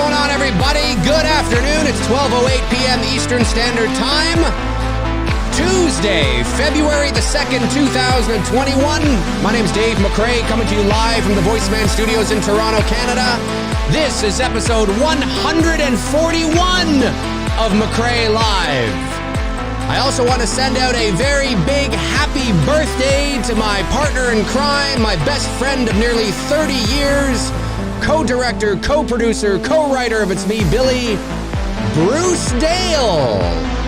going on, everybody? Good afternoon. It's 12:08 p.m. Eastern Standard Time. Tuesday, February the 2nd, 2021. My name's Dave McCrae, coming to you live from the VoiceMann Studios in Toronto, Canada. This is episode 141 of MCRAE Live. I also want to send out a very big happy birthday to my partner in crime, my best friend of nearly 30 years, co-director, co-producer, co-writer of It's Me, Billy, Bruce Dale.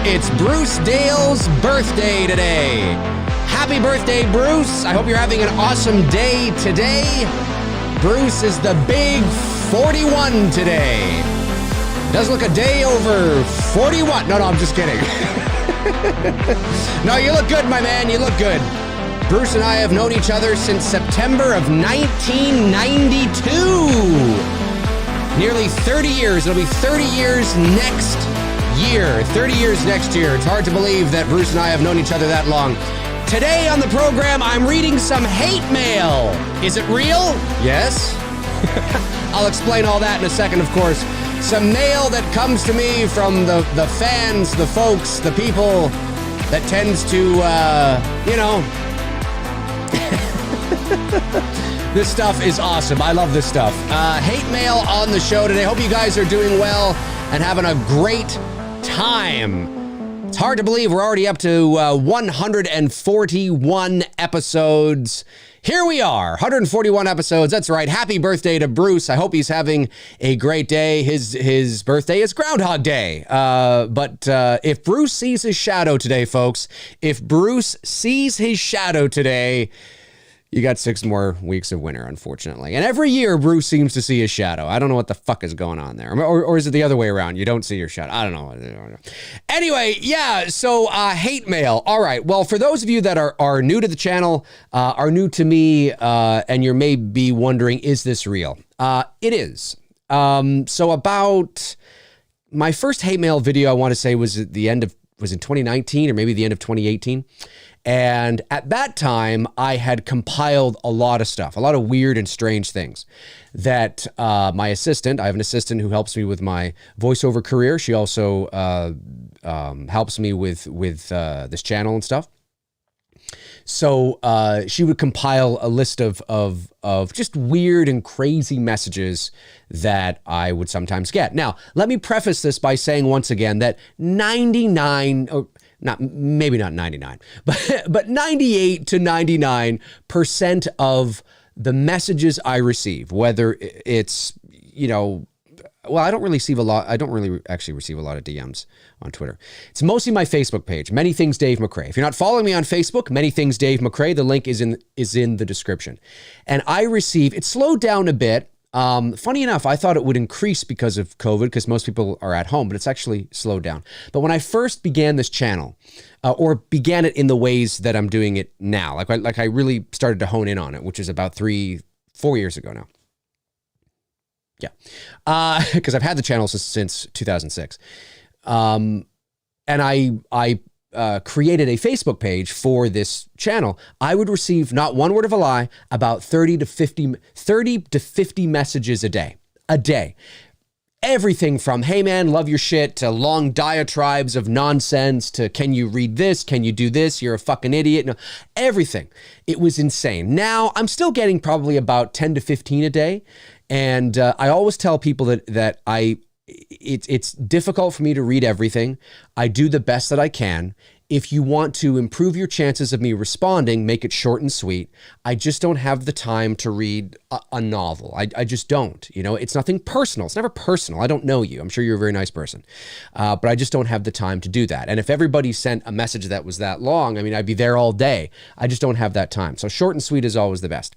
It's Bruce Dale's birthday today. Happy birthday, Bruce. I hope you're having an awesome day today. Bruce is the big 41 today. Does look a day over 41. No, I'm just kidding. No, you look good, my man. You look good. Bruce and I have known each other since September of 1992. Nearly 30 years. It'll be 30 years next year. 30 years next year. It's hard to believe that Bruce and I have known each other that long. Today on the program, I'm reading some hate mail. Is it real? Yes. I'll explain all that in a second, of course. Some mail that comes to me from the fans, the folks, the people that tends to, This stuff is awesome. I love this stuff. Hate mail on the show today. Hope you guys are doing well and having a great time. It's hard to believe we're already up to 141 episodes. Here we are, 141 episodes. That's right. Happy birthday to Bruce. I hope he's having a great day. His birthday is Groundhog Day. But if Bruce sees his shadow today, folks, if Bruce sees his shadow today, you got 6 more weeks of winter, unfortunately. And every year, Bruce seems to see his shadow. I don't know what the fuck is going on there. Or is it the other way around? You don't see your shadow. I don't know. Anyway, yeah, so hate mail. All right. Well, for those of you that are new to the channel, are new to me, and you may be wondering, is this real? It is. So about my first hate mail video, I want to say was in 2019 or maybe the end of 2018. And at that time, I had compiled a lot of stuff, a lot of weird and strange things that my assistant, I have an assistant who helps me with my voiceover career. She also helps me with this channel and stuff. So she would compile a list of just weird and crazy messages that I would sometimes get. Now, let me preface this by saying once again that 99, but 98 to 99% of the messages I receive, whether it's, well, I don't really actually receive a lot of DMs on Twitter. It's mostly my Facebook page, Many Things Dave McCrae. If you're not following me on Facebook, Many Things Dave McCrae, the link is in the description. And it slowed down a bit. Funny enough, I thought it would increase because of COVID, because most people are at home, but it's actually slowed down. But when I first began this channel, or began it in the ways that I'm doing it now, like I really started to hone in on it, which is about 3-4 years ago now. Yeah. Because I've had the channel since 2006. And I created a Facebook page for this channel. I would receive, not one word of a lie, about 30 to 50 messages a day. Everything from, hey man, love your shit, to long diatribes of nonsense, to can you read this? Can you do this? You're a fucking idiot. No, everything. It was insane. Now I'm still getting probably about 10 to 15 a day. And I always tell people that it's difficult for me to read everything. I do the best that I can. If you want to improve your chances of me responding, make it short and sweet. I just don't have the time to read a novel. I just don't. It's nothing personal. It's never personal. I don't know you. I'm sure you're a very nice person. But I just don't have the time to do that. And if everybody sent a message that was that long, I'd be there all day. I just don't have that time. So short and sweet is always the best.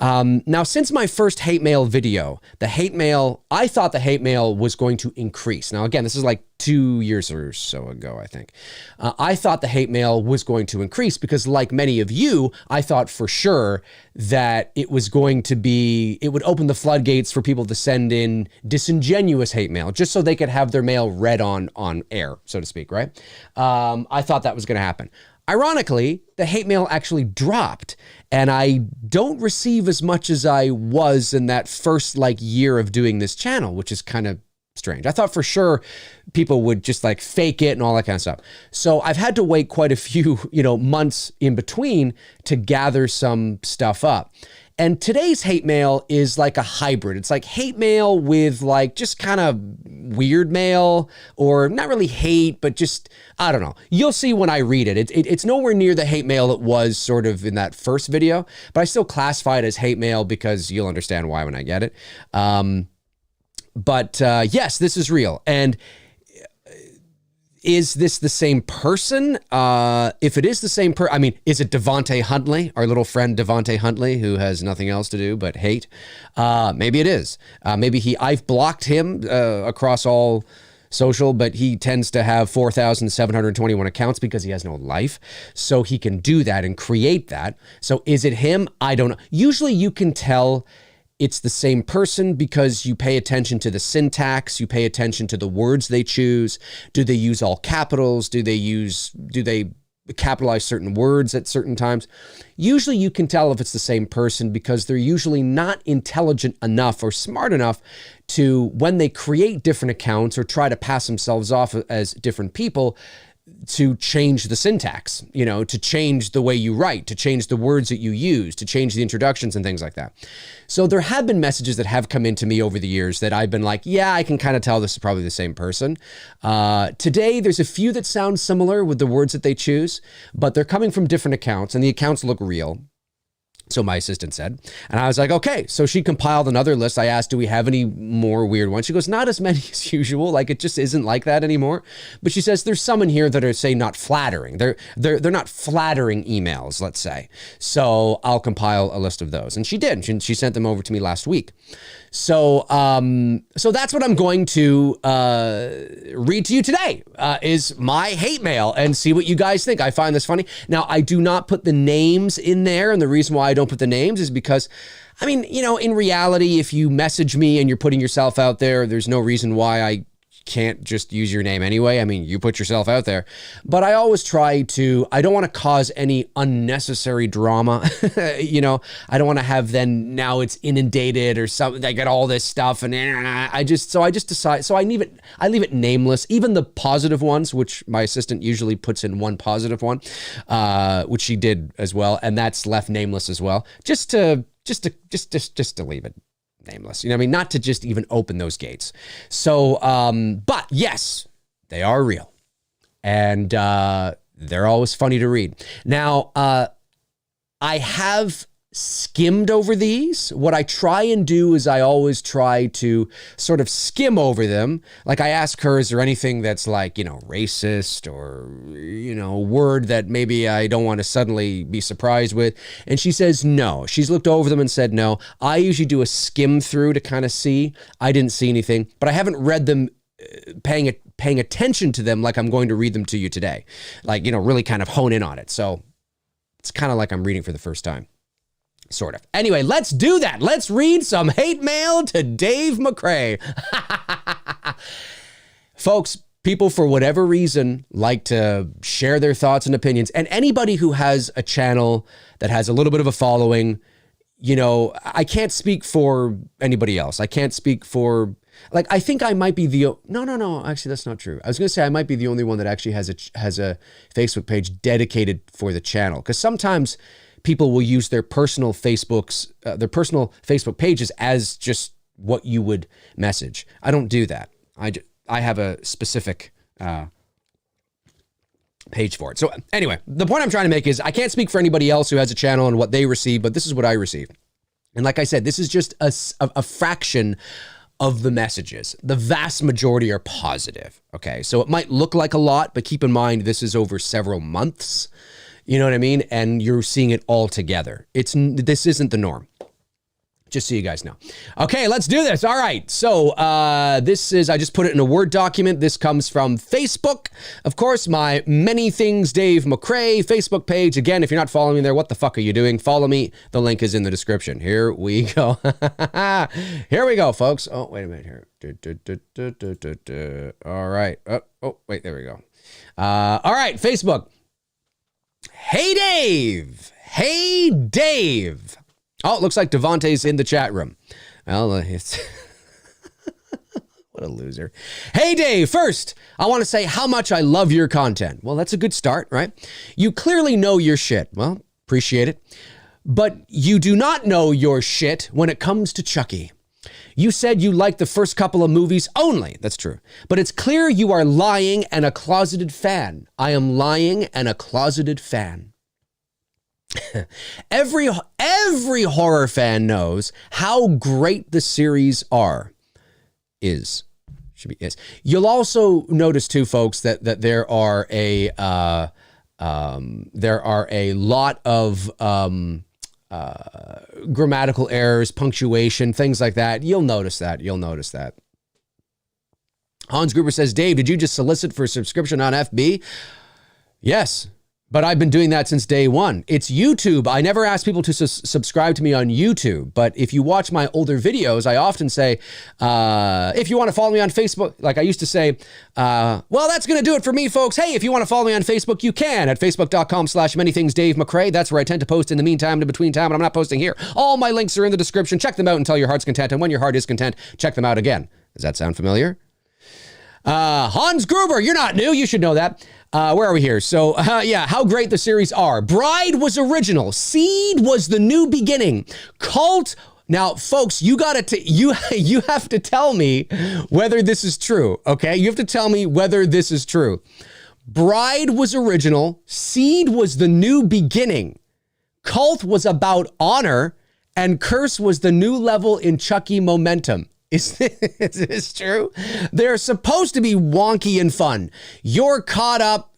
Now, since my first hate mail video, I thought the hate mail was going to increase. Now, again, this is like 2 years or so ago, I think. I thought the hate mail was going to increase because, like many of you, I thought for sure that it was going to be, it would open the floodgates for people to send in disingenuous hate mail just so they could have their mail read on air, so to speak, right? I thought that was going to happen. Ironically, the hate mail actually dropped, and I don't receive as much as I was in that first year of doing this channel, which is kind of strange. I thought for sure people would just like fake it and all that kind of stuff. So I've had to wait quite a few, months in between to gather some stuff up. And today's hate mail is like a hybrid. It's like hate mail with like just kind of weird mail, or not really hate, but just, I don't know. You'll see when I read it. It's nowhere near the hate mail it was sort of in that first video, but I still classify it as hate mail because you'll understand why when I get it. But yes, this is real. And is this the same person? If it is the same person, is it Devontae Huntley, our little friend Devontae Huntley, who has nothing else to do but hate? Maybe it is. Maybe I've blocked him across all social, but he tends to have 4,721 accounts because he has no life. So he can do that and create that. So is it him? I don't know. Usually you can tell it's the same person because you pay attention to the syntax, you pay attention to the words they choose. Do they use all capitals? Do they capitalize certain words at certain times? Usually you can tell if it's the same person because they're usually not intelligent enough or smart enough to, when they create different accounts or try to pass themselves off as different people, to change the syntax, to change the way you write, to change the words that you use, to change the introductions and things like that. So there have been messages that have come into me over the years that I've been like, yeah, I can kind of tell this is probably the same person. Today, there's a few that sound similar with the words that they choose, but they're coming from different accounts and the accounts look real. So my assistant said, and I was like, okay. So she compiled another list. I asked, do we have any more weird ones? She goes, not as many as usual. Like, it just isn't like that anymore. But she says there's some in here that are, say, not flattering. They're not flattering emails, let's say. So I'll compile a list of those. And she did. She sent them over to me last week. So that's what I'm going to read to you today, is my hate mail, and see what you guys think. I find this funny. Now, I do not put the names in there, and the reason why I don't put the names is because, in reality, if you message me and you're putting yourself out there, there's no reason why I can't just use your name anyway. You put yourself out there. But I always try to, I don't want to cause any unnecessary drama. I don't want to have then now it's inundated or something. I get all this stuff and I just decide. So I leave it nameless. Even the positive ones, which my assistant usually puts in one positive one, which she did as well. And that's left nameless as well. Just to leave it nameless, not to just even open those gates. So, but yes, they are real, and they're always funny to read. Now, I have skimmed over these. What I try and do is I always try to sort of skim over them. Like I ask her, is there anything that's like, racist or, a word that maybe I don't want to suddenly be surprised with? And she says no. She's looked over them and said no. I usually do a skim through to kind of see. I didn't see anything, but I haven't read them paying attention to them like I'm going to read them to you today. Like, really kind of hone in on it. So it's kind of like I'm reading for the first time. Sort of. Anyway, let's do that. Let's read some hate mail to Dave McCrae. Folks, people for whatever reason like to share their thoughts and opinions. And anybody who has a channel that has a little bit of a following, I can't speak for anybody else. I can't speak for, I think I might be no, actually that's not true. I was going to say I might be the only one that actually has a Facebook page dedicated for the channel. Because sometimes people will use their personal Facebook pages as just what you would message. I don't do that. I have a specific page for it. So anyway, the point I'm trying to make is I can't speak for anybody else who has a channel and what they receive, but this is what I receive. And like I said, this is just a fraction of the messages. The vast majority are positive. Okay, so it might look like a lot, but keep in mind this is over several months. You know what I mean? And you're seeing it all together. This isn't the norm. Just so you guys know. Okay, let's do this. All right. So I just put it in a Word document. This comes from Facebook. Of course, my Many Things Dave McCrae Facebook page. Again, if you're not following me there, what the fuck are you doing? Follow me. The link is in the description. Here we go. Here we go, folks. Oh, wait a minute here. All right. Oh, wait, there we go. All right, Facebook. Hey, Dave. Hey, Dave. Oh, it looks like Devontae's in the chat room. Well, it's What a loser. Hey, Dave, first, I want to say how much I love your content. Well, that's a good start, right? You clearly know your shit. Well, appreciate it. But you do not know your shit when it comes to Chucky. You said you liked the first couple of movies only. That's true. But it's clear you are lying and a closeted fan. I am lying and a closeted fan. Every horror fan knows how great the series is. You'll also notice too, folks, that there are a lot of grammatical errors, punctuation, things like that. You'll notice that. Hans Gruber says, Dave, did you just solicit for a subscription on FB? Yes. But I've been doing that since day one. It's YouTube. I never ask people to subscribe to me on YouTube. But if you watch my older videos, I often say, if you want to follow me on Facebook, like I used to say, well, that's going to do it for me, folks. Hey, if you want to follow me on Facebook, you can at facebook.com/manythingsdave McCrae. That's where I tend to post in the meantime, in between time, but I'm not posting here. All my links are in the description. Check them out until your heart's content. And when your heart is content, check them out again. Does that sound familiar? Hans Gruber, you're not new. You should know that. Where are we here? So, yeah, how great the series are. Bride was original. Seed was the new beginning. Cult. Now, folks, you have to tell me whether this is true. Okay, you have to tell me whether this is true. Bride was original. Seed was the new beginning. Cult was about honor, and Curse was the new level in Chucky momentum. Is this true? They're supposed to be wonky and fun. You're caught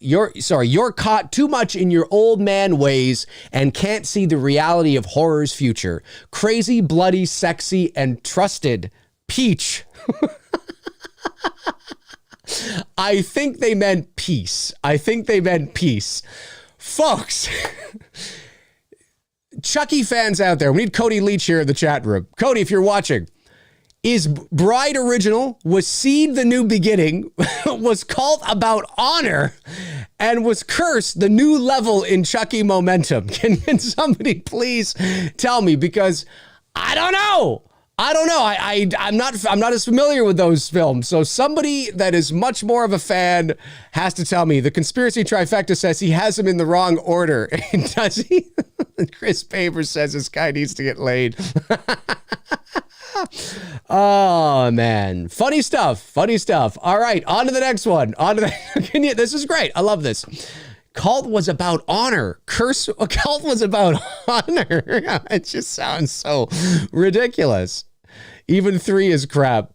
too much in your old man ways and can't see the reality of horror's future. Crazy, bloody, sexy, and trusted. Peach. I think they meant peace. Folks, Chucky fans out there, we need Cody Leach here in the chat room. Cody, if you're watching, is Bride original? Was Seed the new beginning? Was Cult about honor? And was Curse the new level in Chucky momentum? Can somebody please tell me? Because I don't know. I'm not as familiar with those films. So somebody that is much more of a fan has to tell me. The conspiracy trifecta says he has them in the wrong order. Does he? Chris Paper says this guy needs to get laid. Oh, man. Funny stuff. All right, on to the next one. This is great. I love this. Cult was about honor. Cult was about honor. It just sounds so ridiculous. Even 3 is crap,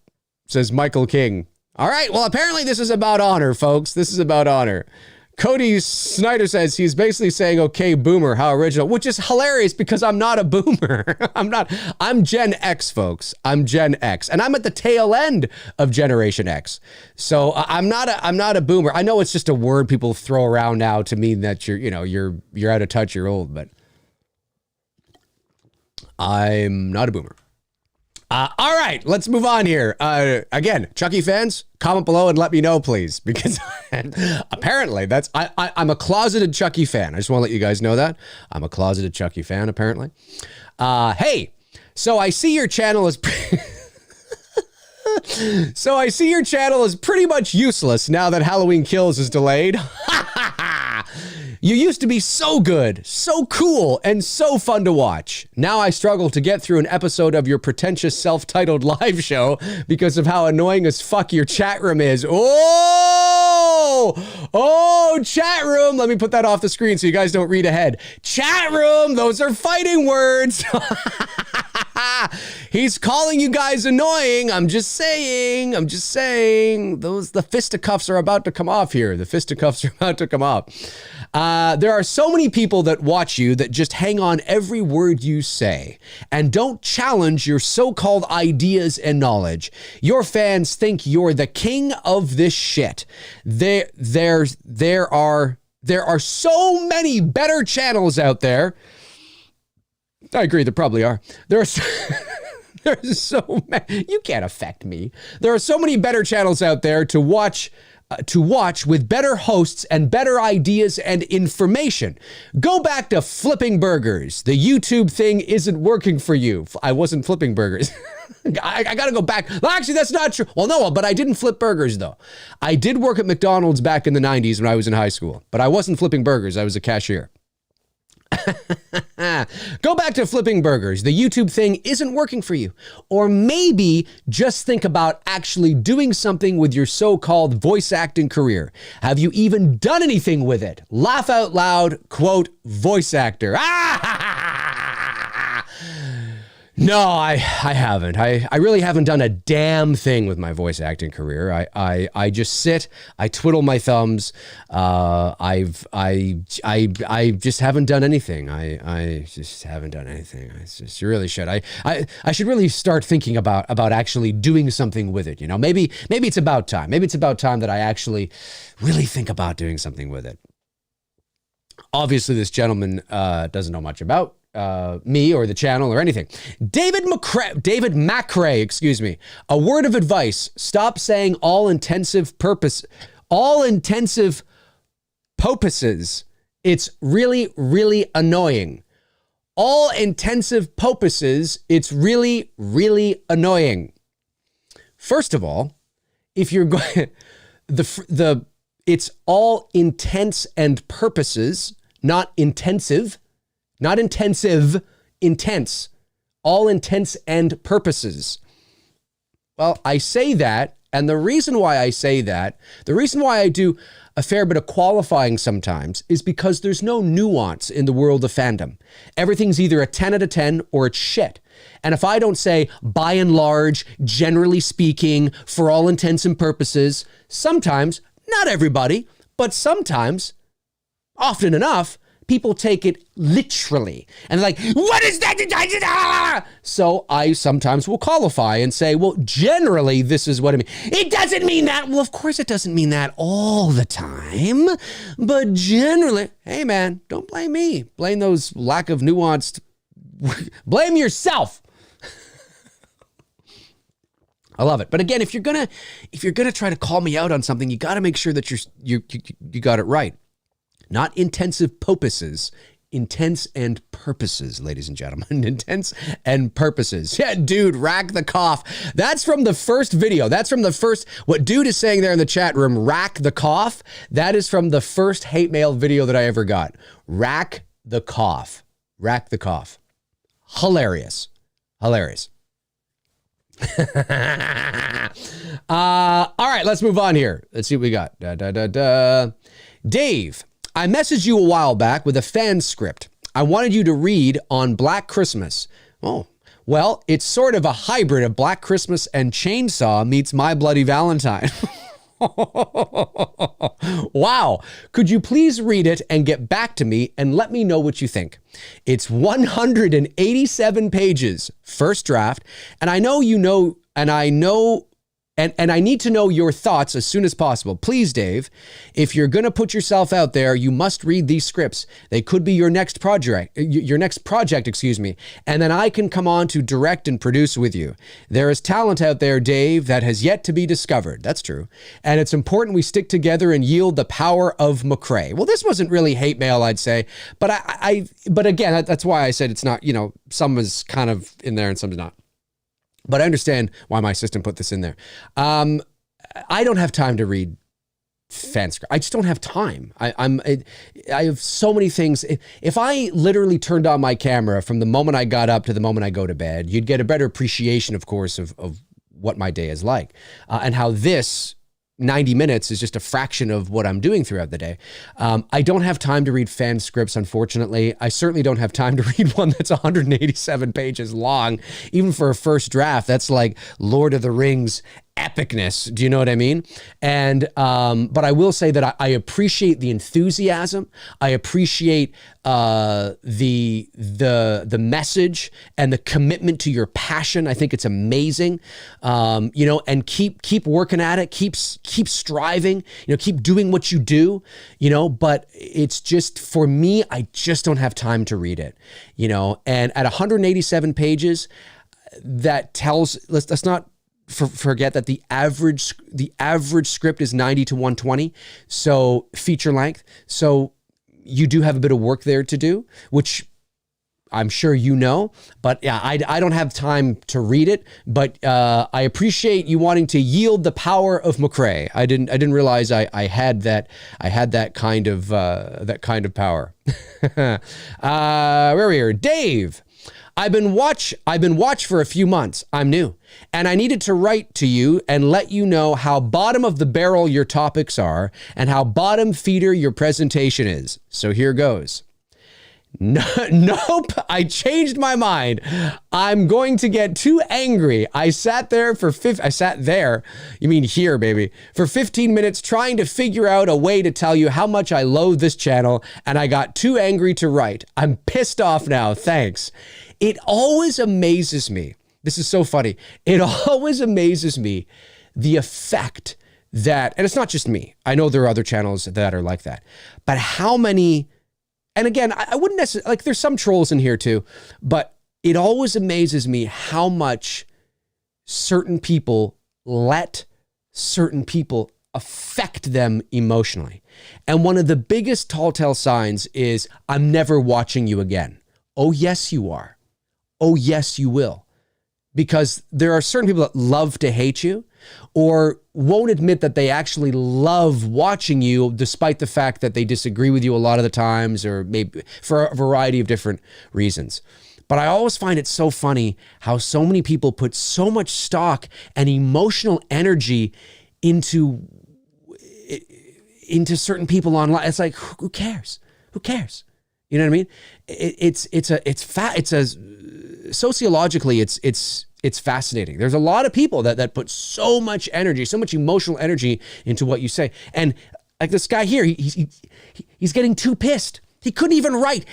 says Michael King. All right, well, apparently this is about honor, folks. This is about honor. Cody Snyder says he's basically saying, okay, boomer, how original, which is hilarious because I'm not a boomer. I'm Gen X, folks. I'm Gen X, and I'm at the tail end of Generation X. So I'm not a boomer. I know it's just a word people throw around now to mean that you're out of touch, you're old, but I'm not a boomer. All right, let's move on here. Again, Chucky fans, comment below and let me know, please, because apparently I'm a closeted Chucky fan. I just want to let you guys know that. I'm a closeted Chucky fan, apparently. Hey, so I see your channel is pretty much useless now that Halloween Kills is delayed. You used to be so good, so cool, and so fun to watch. Now I struggle to get through an episode of your pretentious self-titled live show because of how annoying as fuck your chat room is. Oh, chat room. Let me put that off the screen so you guys don't read ahead. Chat room, those are fighting words. He's calling you guys annoying. I'm just saying. The fisticuffs are about to come off here. There are so many people that watch you that just hang on every word you say and don't challenge your so-called ideas and knowledge. Your fans think you're the king of this shit. There are so many better channels out there. I agree, there probably are. There's so many. You can't affect me. There are so many better channels out there to watch to watch with better hosts and better ideas and information. Go back to flipping burgers. The YouTube thing isn't working for you. I wasn't flipping burgers. I got to go back. Well, actually, that's not true. Well, no, but I didn't flip burgers, though. I did work at McDonald's back in the 90s when I was in high school, but I wasn't flipping burgers. I was a cashier. Go back to flipping burgers. The YouTube thing isn't working for you. Or maybe just think about actually doing something with your so-called voice acting career. Have you even done anything with it? Laugh out loud, quote, voice actor. No, I haven't. I really haven't done a damn thing with my voice acting career. I just sit, I twiddle my thumbs. I just haven't done anything. I just haven't done anything. I just really should. I should really start thinking about actually doing something with it. You know, maybe it's about time. Maybe it's about time that I actually really think about doing something with it. Obviously, this gentleman doesn't know much about me or the channel or anything. David MCRAE, excuse me. A word of advice. Stop saying all intensive purposes. It's really, really annoying. All intensive purposes. It's really, really annoying. First of all, if you're going, it's all intents and purposes, not intensive. Not intensive, intense. All intents and purposes. Well, I say that, and the reason why I say that, the reason why I do a fair bit of qualifying sometimes is because there's no nuance in the world of fandom. Everything's either a 10 out of 10 or it's shit. And if I don't say, by and large, generally speaking, for all intents and purposes, sometimes, not everybody, but sometimes, often enough, people take it literally and they're like, what is that? So I sometimes will qualify and say, well, generally, this is what I mean. It doesn't mean that. Well, of course, it doesn't mean that all the time. But generally, hey, man, don't blame me. Blame those lack of nuanced. Blame yourself. I love it. But again, if you're gonna try to call me out on something, you got to make sure that you got it right. Not intensive purposes, intense and purposes, ladies and gentlemen. Intense and purposes. Yeah, dude, rack the cough. That's from the first video. That's from the first, what dude is saying there in the chat room, rack the cough. That is from the first hate mail video that I ever got. Rack the cough. Rack the cough. Hilarious. Hilarious. All right, let's move on here. Let's see what we got. Dave. I messaged you a while back with a fan script. I wanted you to read on Black Christmas. Oh, well, it's sort of a hybrid of Black Christmas and Chainsaw meets My Bloody Valentine. Wow. Could you please read it and get back to me and let me know what you think? It's 187 pages, first draft, and I know you know, and I know And I need to know your thoughts as soon as possible. Please, Dave, if you're going to put yourself out there, you must read these scripts. They could be your next project, and then I can come on to direct and produce with you. There is talent out there, Dave, that has yet to be discovered. That's true. And it's important we stick together and yield the power of MCRAE. Well, this wasn't really hate mail, I'd say, but but again, that's why I said it's not, some is kind of in there and some's not. But I understand why my assistant put this in there. I don't have time to read fan script. I just don't have time. I have so many things. If I literally turned on my camera from the moment I got up to the moment I go to bed, you'd get a better appreciation, of course, of what my day is like, and how this 90 minutes is just a fraction of what I'm doing throughout the day. I don't have time to read fan scripts, unfortunately. I certainly don't have time to read one that's 187 pages long. Even for a first draft, that's like Lord of the Rings epicness. Do you know what I mean? And, but I will say that I appreciate the enthusiasm. I appreciate the message and the commitment to your passion. I think it's amazing. And keep working at it, keep striving, keep doing what you do, but it's just, for me, I just don't have time to read it, and at 187 pages, that tells, let's not forget that the average script is 90 to 120, so feature length. So you do have a bit of work there to do, which I'm sure you know, but yeah, I don't have time to read it, but I appreciate you wanting to yield the power of MCRAE. I didn't realize I had that kind of power. Where are we here? Dave. I've been watch for a few months. I'm new, and I needed to write to you and let you know how bottom of the barrel your topics are and how bottom feeder your presentation is. So here goes. No, nope, I changed my mind. I'm going to get too angry. I sat there, you mean here, baby, for 15 minutes trying to figure out a way to tell you how much I loathe this channel, and I got too angry to write. I'm pissed off now, thanks. It always amazes me. This is so funny. It always amazes me the effect that, and it's not just me. I know there are other channels that are like that, but how many. And again, I wouldn't necessarily, like, there's some trolls in here too, but it always amazes me how much certain people let certain people affect them emotionally. And one of the biggest tall tale signs is, I'm never watching you again. Oh, yes, you are. Oh, yes, you will. Because there are certain people that love to hate you or won't admit that they actually love watching you despite the fact that they disagree with you a lot of the times, or maybe for a variety of different reasons. But I always find it so funny how so many people put so much stock and emotional energy into certain people online. It's like, who cares? Who cares? You know what I mean? Sociologically, it's fascinating. There's a lot of people that put so much energy, so much emotional energy into what you say. And like this guy here, he's getting too pissed. He couldn't even write.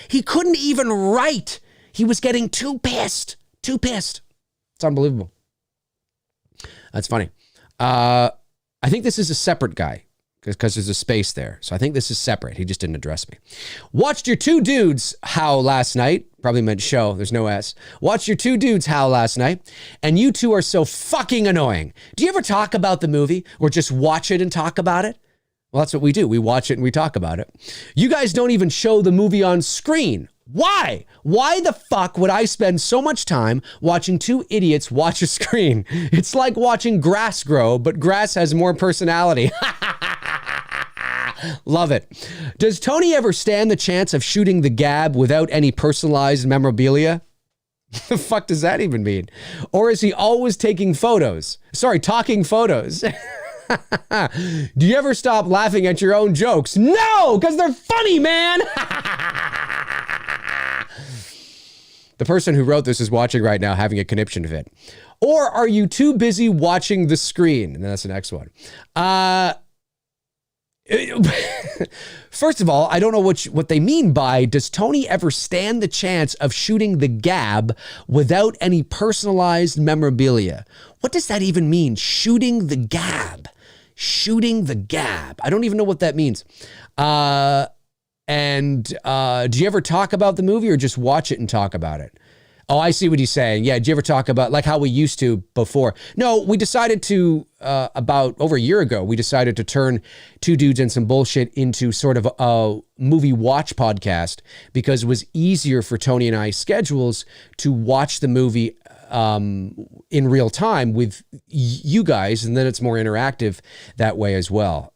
He was getting too pissed. It's unbelievable. That's funny. I think this is a separate guy because there's a space there. So I think this is separate. He just didn't address me. Watched your two dudes howl last night. Probably meant show. There's no S. Watched your two dudes howl last night, and you two are so fucking annoying. Do you ever talk about the movie or just watch it and talk about it? Well, that's what we do. We watch it and we talk about it. You guys don't even show the movie on screen. Why? Why the fuck would I spend so much time watching two idiots watch a screen? It's like watching grass grow, but grass has more personality. Love it. Does Tony ever stand the chance of shooting the gab without any personalized memorabilia? The fuck does that even mean? Or is he always taking photos? Sorry, talking photos. Do you ever stop laughing at your own jokes? No, because they're funny, man. The person who wrote this is watching right now having a conniption fit. Or are you too busy watching the screen? And that's the next one. First of all, I don't know what they mean by, does Tony ever stand the chance of shooting the gab without any personalized memorabilia? What does that even mean? Shooting the gab. I don't even know what that means. Do you ever talk about the movie or just watch it and talk about it? Oh, I see what he's saying. Yeah, did you ever talk about, like, how we used to before? No, we decided to, about over a year ago, we decided to turn Two Dudes and Some Bullshit into sort of a movie watch podcast because it was easier for Tony and I's schedules to watch the movie in real time with you guys, and then it's more interactive that way as well.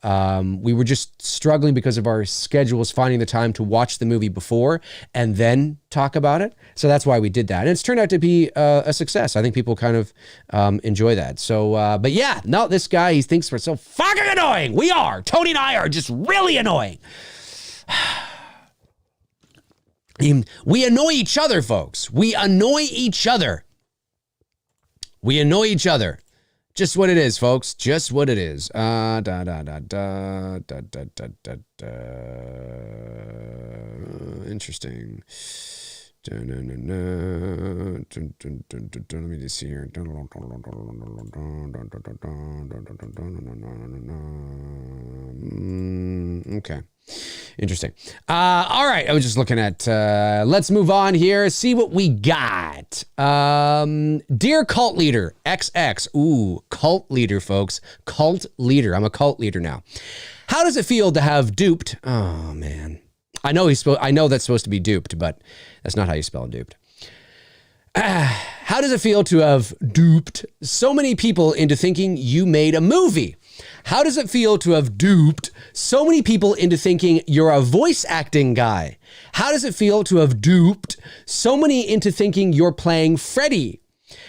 We were just struggling because of our schedules finding the time to watch the movie before and then talk about it. So that's why we did that. And it's turned out to be a success. I think people kind of enjoy that. So, but yeah, no, this guy, he thinks we're so fucking annoying. We are. Tony and I are just really annoying. We annoy each other, folks. We annoy each other. Just what it is, folks. Just what it is. Interesting. Let me just see here. Okay. Interesting. All right. I was just looking at, let's move on here. See what we got. Dear cult leader, XX. Ooh, cult leader, folks. Cult leader. I'm a cult leader now. How does it feel to have duped? Oh, man. I know that's supposed to be duped, but that's not how you spell duped. How does it feel to have duped so many people into thinking you made a movie? How does it feel to have duped so many people into thinking you're a voice acting guy? How does it feel to have duped so many into thinking you're playing Freddy?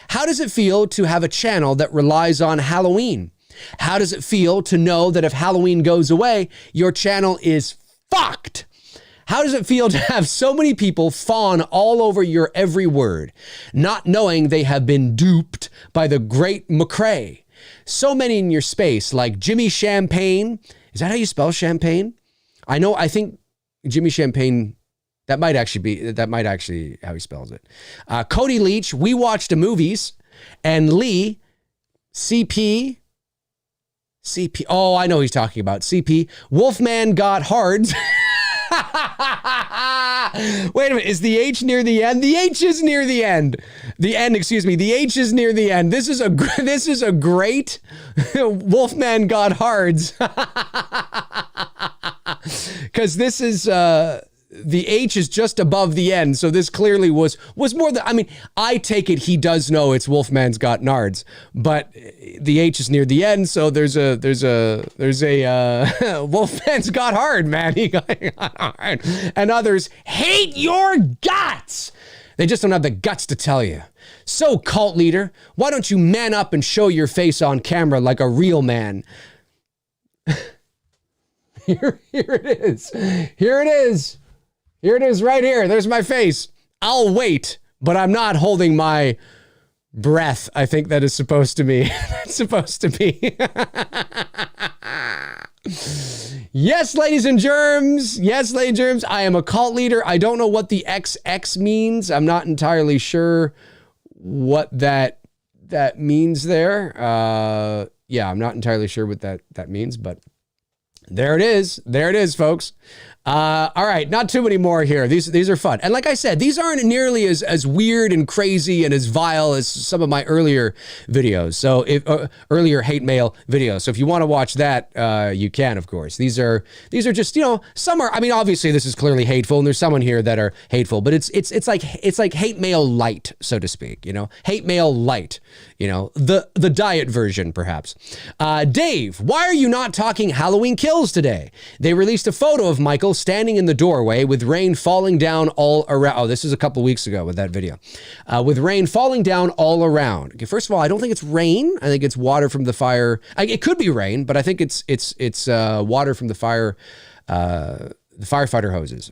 How does it feel to have a channel that relies on Halloween? How does it feel to know that if Halloween goes away, your channel is fucked? How does it feel to have so many people fawn all over your every word, not knowing they have been duped by the great MCRAE? So many in your space, like Jimmy Champagne. Is that how you spell champagne? I think Jimmy Champagne, that might actually how he spells it. Cody Leach, We Watched the Movies, and Lee, CP, oh, I know who he's talking about, CP, Wolfman Got Hards. Wait a minute, is the H near the end? The H is near the end. The H is near the end. This is a great Wolfman Got Hards. Because this is the H is just above the end, so this clearly was more than, I mean, I take it he does know it's Wolfman's Got Nards, but the H is near the end, so there's a Wolfman's Got Hard, man. He got hard. And others hate your guts. They just don't have the guts to tell you. So, cult leader, why don't you man up and show your face on camera like a real man? Here it is. Here it is. Here it is right here. There's my face. I'll wait, but I'm not holding my breath. I think that is supposed to be. That's supposed to be. Yes, ladies and germs. Yes, ladies and germs. I am a cult leader. I don't know what the XX means. I'm not entirely sure what that means there. Yeah, I'm not entirely sure what that means, but there it is. There it is, folks. All right, not too many more here. These are fun. And like I said, these aren't nearly as weird and crazy and as vile as some of my earlier videos. So earlier hate mail videos. So if you want to watch that, you can, of course. These are just, some are, I mean, obviously this is clearly hateful and there's someone here that are hateful, but it's like hate mail light, so to speak, hate mail light, the diet version, perhaps. Dave, why are you not talking Halloween kills today? They released a photo of Michael standing in the doorway with rain falling down all around. Oh, this is a couple weeks ago with that video. With rain falling down all around. Okay, first of all, I don't think it's rain. I think it's water from the fire. It could be rain, but I think it's water from the fire, the firefighter hoses.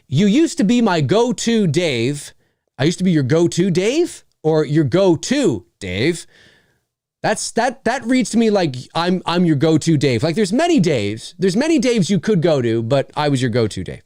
You used to be my go-to Dave. I used to be your go-to Dave, or your go-to Dave. That reads to me like I'm your go-to Dave. Like there's many Daves you could go to, but I was your go-to Dave.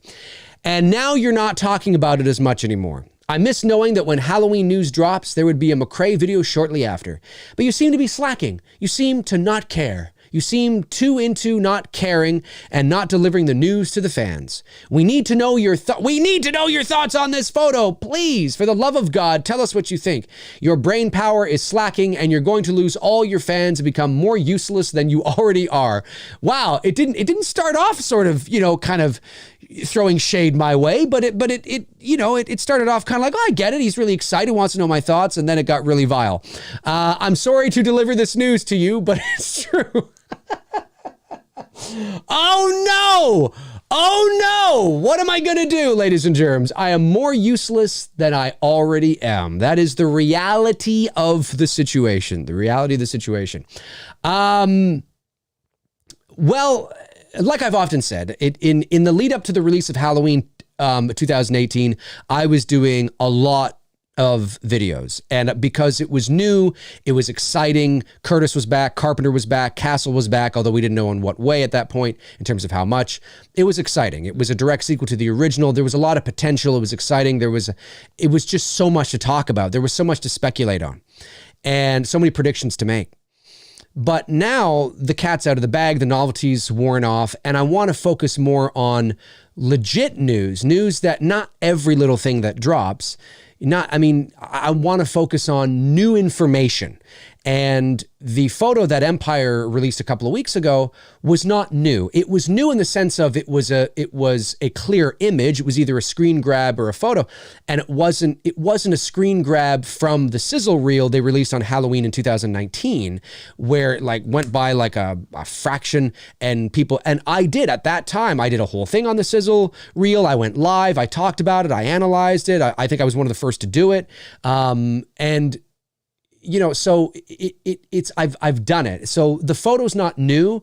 And now you're not talking about it as much anymore. I miss knowing that when Halloween news drops, there would be a MCRAE video shortly after. But you seem to be slacking. You seem to not care. You seem too into not caring and not delivering the news to the fans. We need to know your thoughts on this photo. Please, for the love of God, tell us what you think. Your brain power is slacking and you're going to lose all your fans and become more useless than you already are. Wow, it didn't start off sort of, kind of throwing shade my way, but it started off kind of like, oh, I get it. He's really excited, wants to know my thoughts, and then it got really vile. I'm sorry to deliver this news to you, but it's true. Oh no! What am I going to do, ladies and germs? I am more useless than I already am. That is the reality of the situation. Well, like I've often said, in the lead up to the release of Halloween 2018, I was doing a lot of videos, and because it was new, it was exciting. Curtis was back, Carpenter was back, Castle was back, although we didn't know in what way at that point in terms of how much. It was exciting. It was a direct sequel to the original. There was a lot of potential. It was exciting. It was just so much to talk about. There was so much to speculate on and so many predictions to make. But now the cat's out of the bag, the novelty's worn off, and I want to focus more on legit news that not every little thing that drops. I want to focus on new information. And the photo that Empire released a couple of weeks ago was not new. It was new in the sense of it was a clear image. It was either a screen grab or a photo, and it wasn't a screen grab from the sizzle reel they released on Halloween in 2019, where it like went by like a fraction, and I did at that time. I did a whole thing on the sizzle reel. I went live. I talked about it. I analyzed it. I think I was one of the first to do it. And so I've done it. So the photo's not new.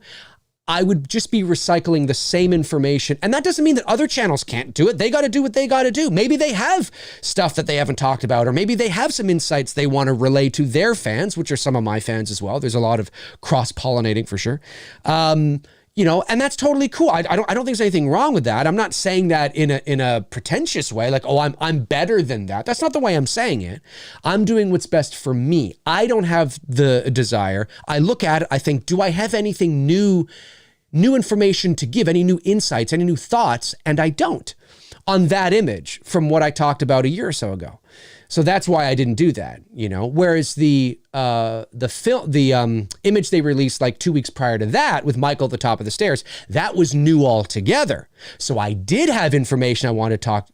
I would just be recycling the same information. And that doesn't mean that other channels can't do it. They got to do what they got to do. Maybe they have stuff that they haven't talked about, or maybe they have some insights they want to relay to their fans, which are some of my fans as well. There's a lot of cross-pollinating for sure. And that's totally cool. I don't think there's anything wrong with that. I'm not saying that in a pretentious way, like, oh, I'm better than that. That's not the way I'm saying it. I'm doing what's best for me. I don't have the desire. I look at it, I think, do I have anything new information to give, any new insights, any new thoughts? And I don't on that image from what I talked about a year or so ago. So that's why I didn't do that, Whereas the image they released like 2 weeks prior to that with Michael at the top of the stairs, that was new altogether. So I did have information I wanted to talk,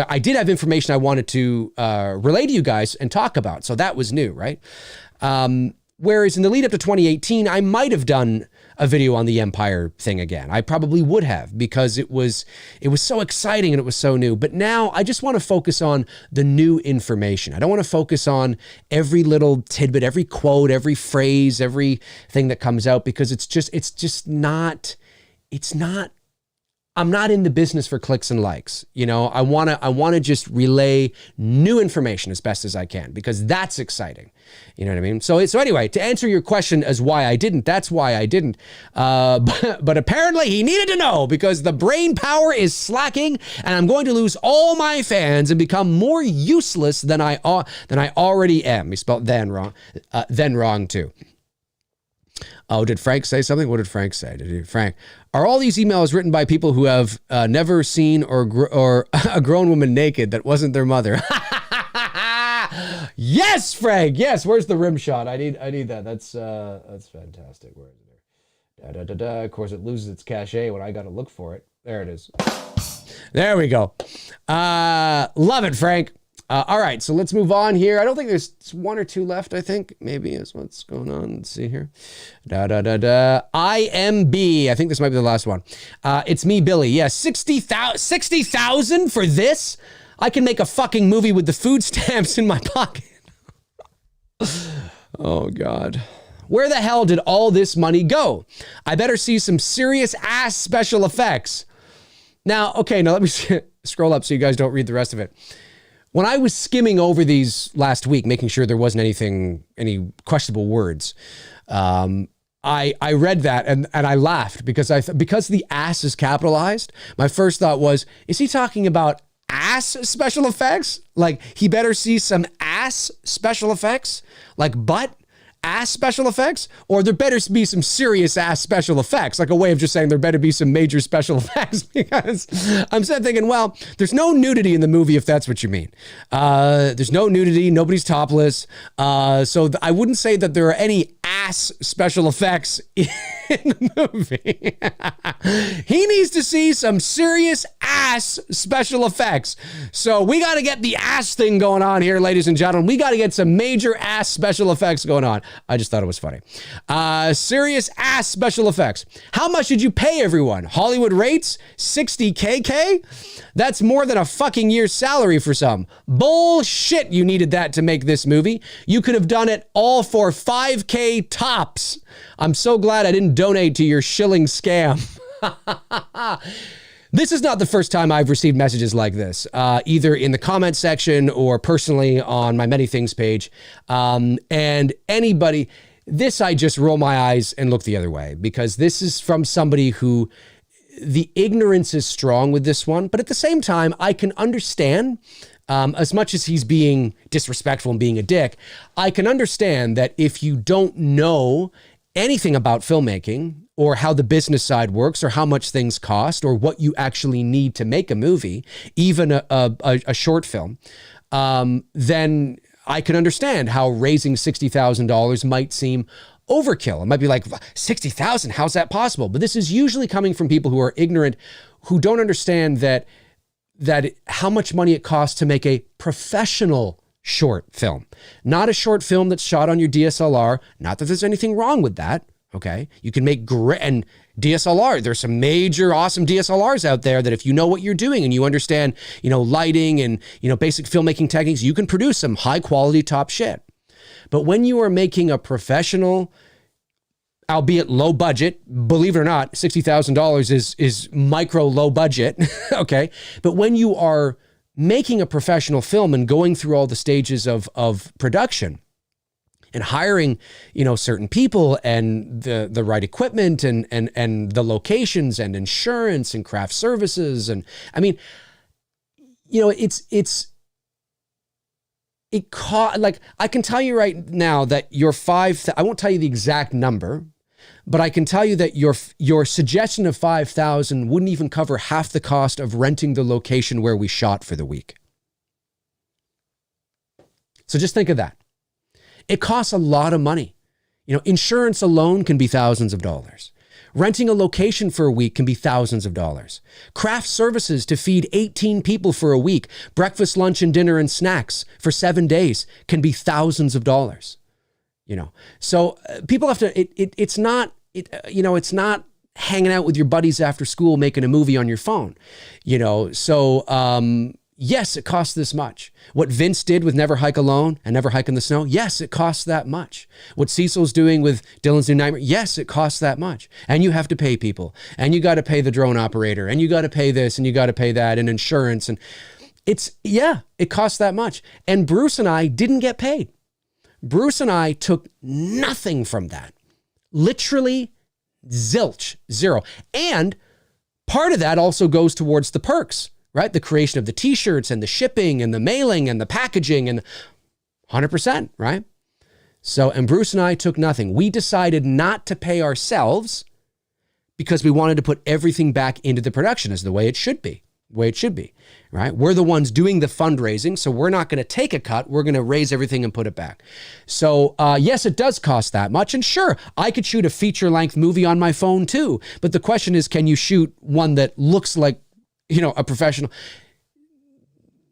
I did have information I wanted to relay to you guys and talk about. So that was new, right? Whereas in the lead up to 2018, I might have done a video on the Empire thing again. I probably would have, because it was so exciting and it was so new. But now I just want to focus on the new information. I don't want to focus on every little tidbit, every quote, every phrase, everything that comes out, because I'm not in the business for clicks and likes. I want to just relay new information as best as I can, because that's exciting. You know what I mean? So anyway, to answer your question as why I didn't, that's why I didn't. But apparently he needed to know, because the brain power is slacking and I'm going to lose all my fans and become more useless than I already am. He spelled then wrong too. Oh, did Frank say something? What did Frank say? Frank, are all these emails written by people who have never seen or a grown woman naked that wasn't their mother? Yes, Frank. Yes. Where's the rim shot? I need that. That's fantastic. Where is it? Of course, it loses its cachet when I got to look for it. There it is. There we go. Love it, Frank. All right, so let's move on here. I don't think there's one or two left, I think. Maybe is what's going on. Let's see here. IMB. I think this might be the last one. It's me, Billy. Yeah, 60,000 for this? I can make a fucking movie with the food stamps in my pocket. Oh, God. Where the hell did all this money go? I better see some serious ass special effects. Now, let me scroll up so you guys don't read the rest of it. When I was skimming over these last week, making sure there wasn't any questionable words, I read that and I laughed because the ass is capitalized. My first thought was, is he talking about ass special effects? Like he better see some ass special effects, like butt ass special effects, or there better be some serious ass special effects, like a way of just saying there better be some major special effects, because I'm sitting thinking, well, there's no nudity in the movie if that's what you mean. There's no nudity, nobody's topless, so I wouldn't say that there are any ass special effects in the movie. He needs to see some serious ass special effects. So we got to get the ass thing going on here, ladies and gentlemen. We got to get some major ass special effects going on. I just thought it was funny. Serious ass special effects. How much did you pay everyone? Hollywood rates? 60K? That's more than a fucking year's salary for some. Bullshit, you needed that to make this movie. You could have done it all for 5K tops. I'm so glad I didn't donate to your shilling scam. This is not the first time I've received messages like this, either in the comment section or personally on my many things page. And anybody, this I just roll my eyes and look the other way, because this is from somebody who the ignorance is strong with this one. But at the same time, I can understand as much as he's being disrespectful and being a dick, I can understand that if you don't know anything about filmmaking or how the business side works or how much things cost or what you actually need to make a movie, even a short film, then I can understand how raising $60,000 might seem overkill. It might be like, 60,000, how's that possible? But this is usually coming from people who are ignorant, who don't understand that how much money it costs to make a professional short film, not a short film that's shot on your DSLR. Not that there's anything wrong with that. Okay. You can make great, and DSLR, there's some major awesome DSLRs out there that if you know what you're doing and you understand, lighting and, basic filmmaking techniques, you can produce some high quality top shit. But when you are making a professional, albeit low budget, believe it or not, $60,000 is micro low budget. Okay. But when you are making a professional film and going through all the stages of production and hiring, certain people and the right equipment and the locations and insurance and craft services. And I mean, I can tell you right now that I won't tell you the exact number, but I can tell you that your suggestion of 5,000 wouldn't even cover half the cost of renting the location where we shot for the week. So just think of that. It costs a lot of money. Insurance alone can be thousands of dollars. Renting a location for a week can be thousands of dollars. Craft services to feed 18 people for a week, breakfast, lunch, and dinner and snacks for 7 days can be thousands of dollars. So people have to, it's not hanging out with your buddies after school, making a movie on your phone, yes, it costs this much. What Vince did with Never Hike Alone and Never Hike in the Snow, yes, it costs that much. What Cecil's doing with Dylan's New Nightmare, yes, it costs that much. And you have to pay people, and you got to pay the drone operator, and you got to pay this, and you got to pay that, and insurance. And it costs that much. And Bruce and I didn't get paid. Bruce and I took nothing from that. Literally zilch, zero. And part of that also goes towards the perks, right? The creation of the t-shirts and the shipping and the mailing and the packaging and 100%, right? So, and Bruce and I took nothing. We decided not to pay ourselves because we wanted to put everything back into the production as the way it should be, right? We're the ones doing the fundraising, so we're not going to take a cut. We're going to raise everything and put it back. So, yes, it does cost that much. And sure, I could shoot a feature-length movie on my phone too. But the question is, can you shoot one that looks like a professional?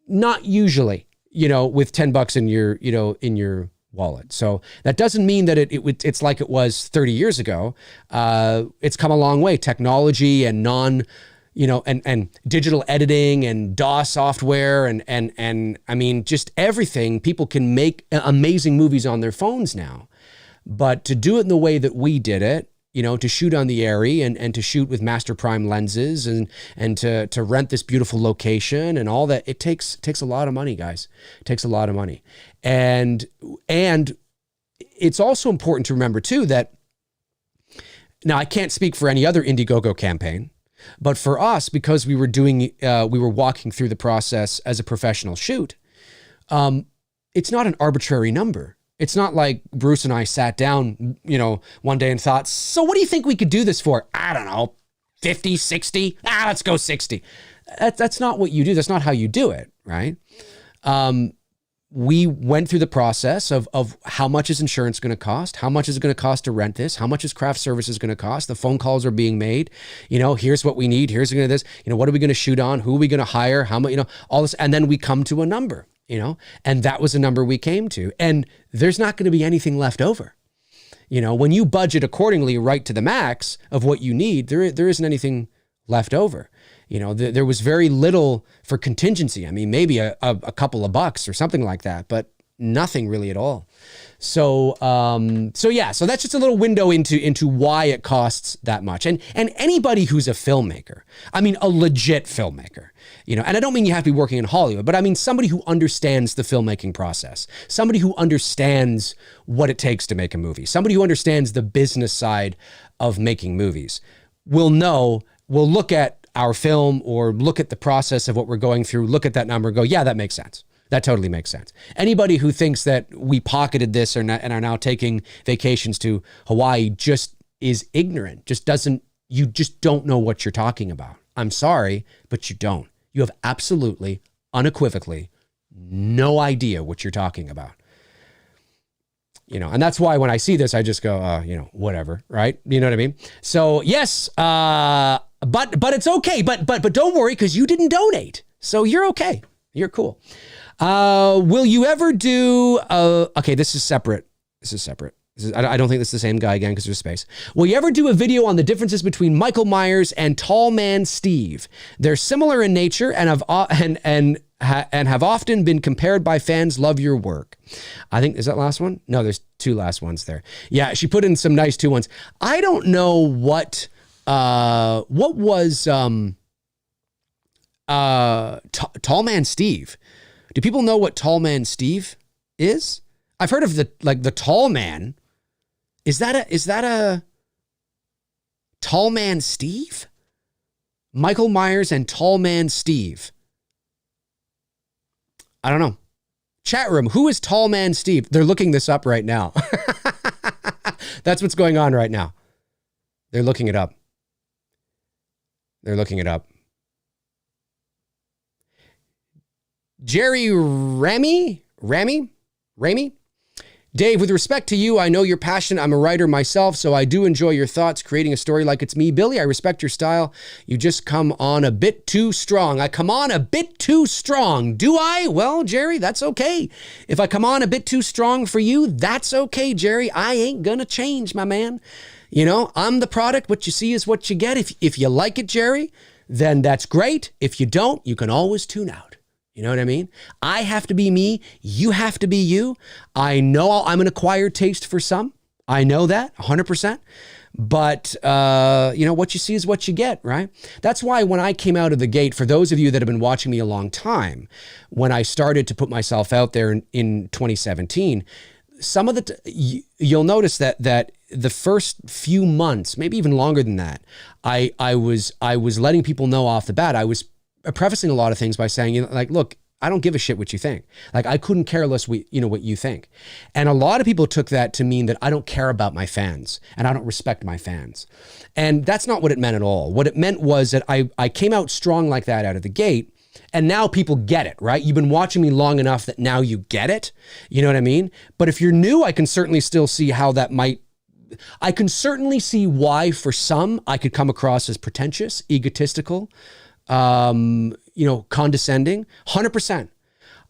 Not usually, with $10 in your wallet. So that doesn't mean that it's like it was 30 years ago. It's come a long way. Technology and and digital editing and DAW software and I mean, just everything. People can make amazing movies on their phones now. But to do it in the way that we did it, to shoot on the Airy and to shoot with Master Prime lenses and to rent this beautiful location and all that, it takes a lot of money, guys. It takes a lot of money. And it's also important to remember too that, now I can't speak for any other Indiegogo campaign, but for us, because we were walking through the process as a professional shoot, it's not an arbitrary number. It's not like Bruce and I sat down, one day and thought, so what do you think we could do this for? I don't know, 50, 60? Let's go 60. That's not what you do. That's not how you do it, right? We went through the process of how much is insurance going to cost? How much is it going to cost to rent this? How much is craft services going to cost? The phone calls are being made. Here's what we need. Here's this. What are we going to shoot on? Who are we going to hire? How much? All this, and then we come to a number. And that was a number we came to. And there's not going to be anything left over. When you budget accordingly right to the max of what you need, there isn't anything left over. There was very little for contingency. I mean, maybe a couple of bucks or something like that, but nothing really at all. So that's just a little window into why it costs that much. And anybody who's a filmmaker, I mean, a legit filmmaker, and I don't mean you have to be working in Hollywood, but I mean somebody who understands the filmmaking process, somebody who understands what it takes to make a movie, somebody who understands the business side of making movies will look at our film or look at the process of what we're going through, look at that number and go, yeah, that makes sense. That totally makes sense. Anybody who thinks that we pocketed this and are now taking vacations to Hawaii just is ignorant, you just don't know what you're talking about. I'm sorry, but you don't. You have absolutely, unequivocally no idea what you're talking about. And that's why when I see this, I just go, whatever, right? You know what I mean? So yes, but it's okay. But don't worry, because you didn't donate. So you're okay. You're cool. Will you ever do, okay, this is separate. I don't think this is the same guy again because there's space. Will you ever do a video on the differences between Michael Myers and Tall Man Steve? They're similar in nature and have often been compared by fans. Love your work. I think, is that last one? No, there's two last ones there. Yeah, she put in some nice 2 ones. I don't know what was Tall Man Steve. Do people know what Tall Man Steve is? I've heard of the Tall Man. Is that a Tall Man Steve? Michael Myers and Tall Man Steve. I don't know. Chat room, who is Tall Man Steve? They're looking this up right now. That's what's going on right now. They're looking it up. Jerry Ramy? Dave, with respect to you, I know you're passionate. I'm a writer myself, so I do enjoy your thoughts, creating a story like it's me. Billy, I respect your style. You just come on a bit too strong. I come on a bit too strong. Do I? Well, Jerry, that's okay. If I come on a bit too strong for you, that's okay, Jerry. I ain't gonna change, my man. I'm the product. What you see is what you get. If you like it, Jerry, then that's great. If you don't, you can always tune out. You know what I mean? I have to be me. You have to be you. I know I'm an acquired taste for some. I know that 100%. But, what you see is what you get, right? That's why when I came out of the gate, for those of you that have been watching me a long time, when I started to put myself out there in 2017, some of you'll notice that the first few months, maybe even longer than that, I was letting people know off the bat. I was prefacing a lot of things by saying, look, I don't give a shit what you think. I couldn't care less what you think. And a lot of people took that to mean that I don't care about my fans and I don't respect my fans. And that's not what it meant at all. What it meant was that I came out strong like that out of the gate, and now people get it, right? You've been watching me long enough that now you get it. You know what I mean? But if you're new, I can certainly still see how that I can certainly see why for some I could come across as pretentious, egotistical, condescending. 100%.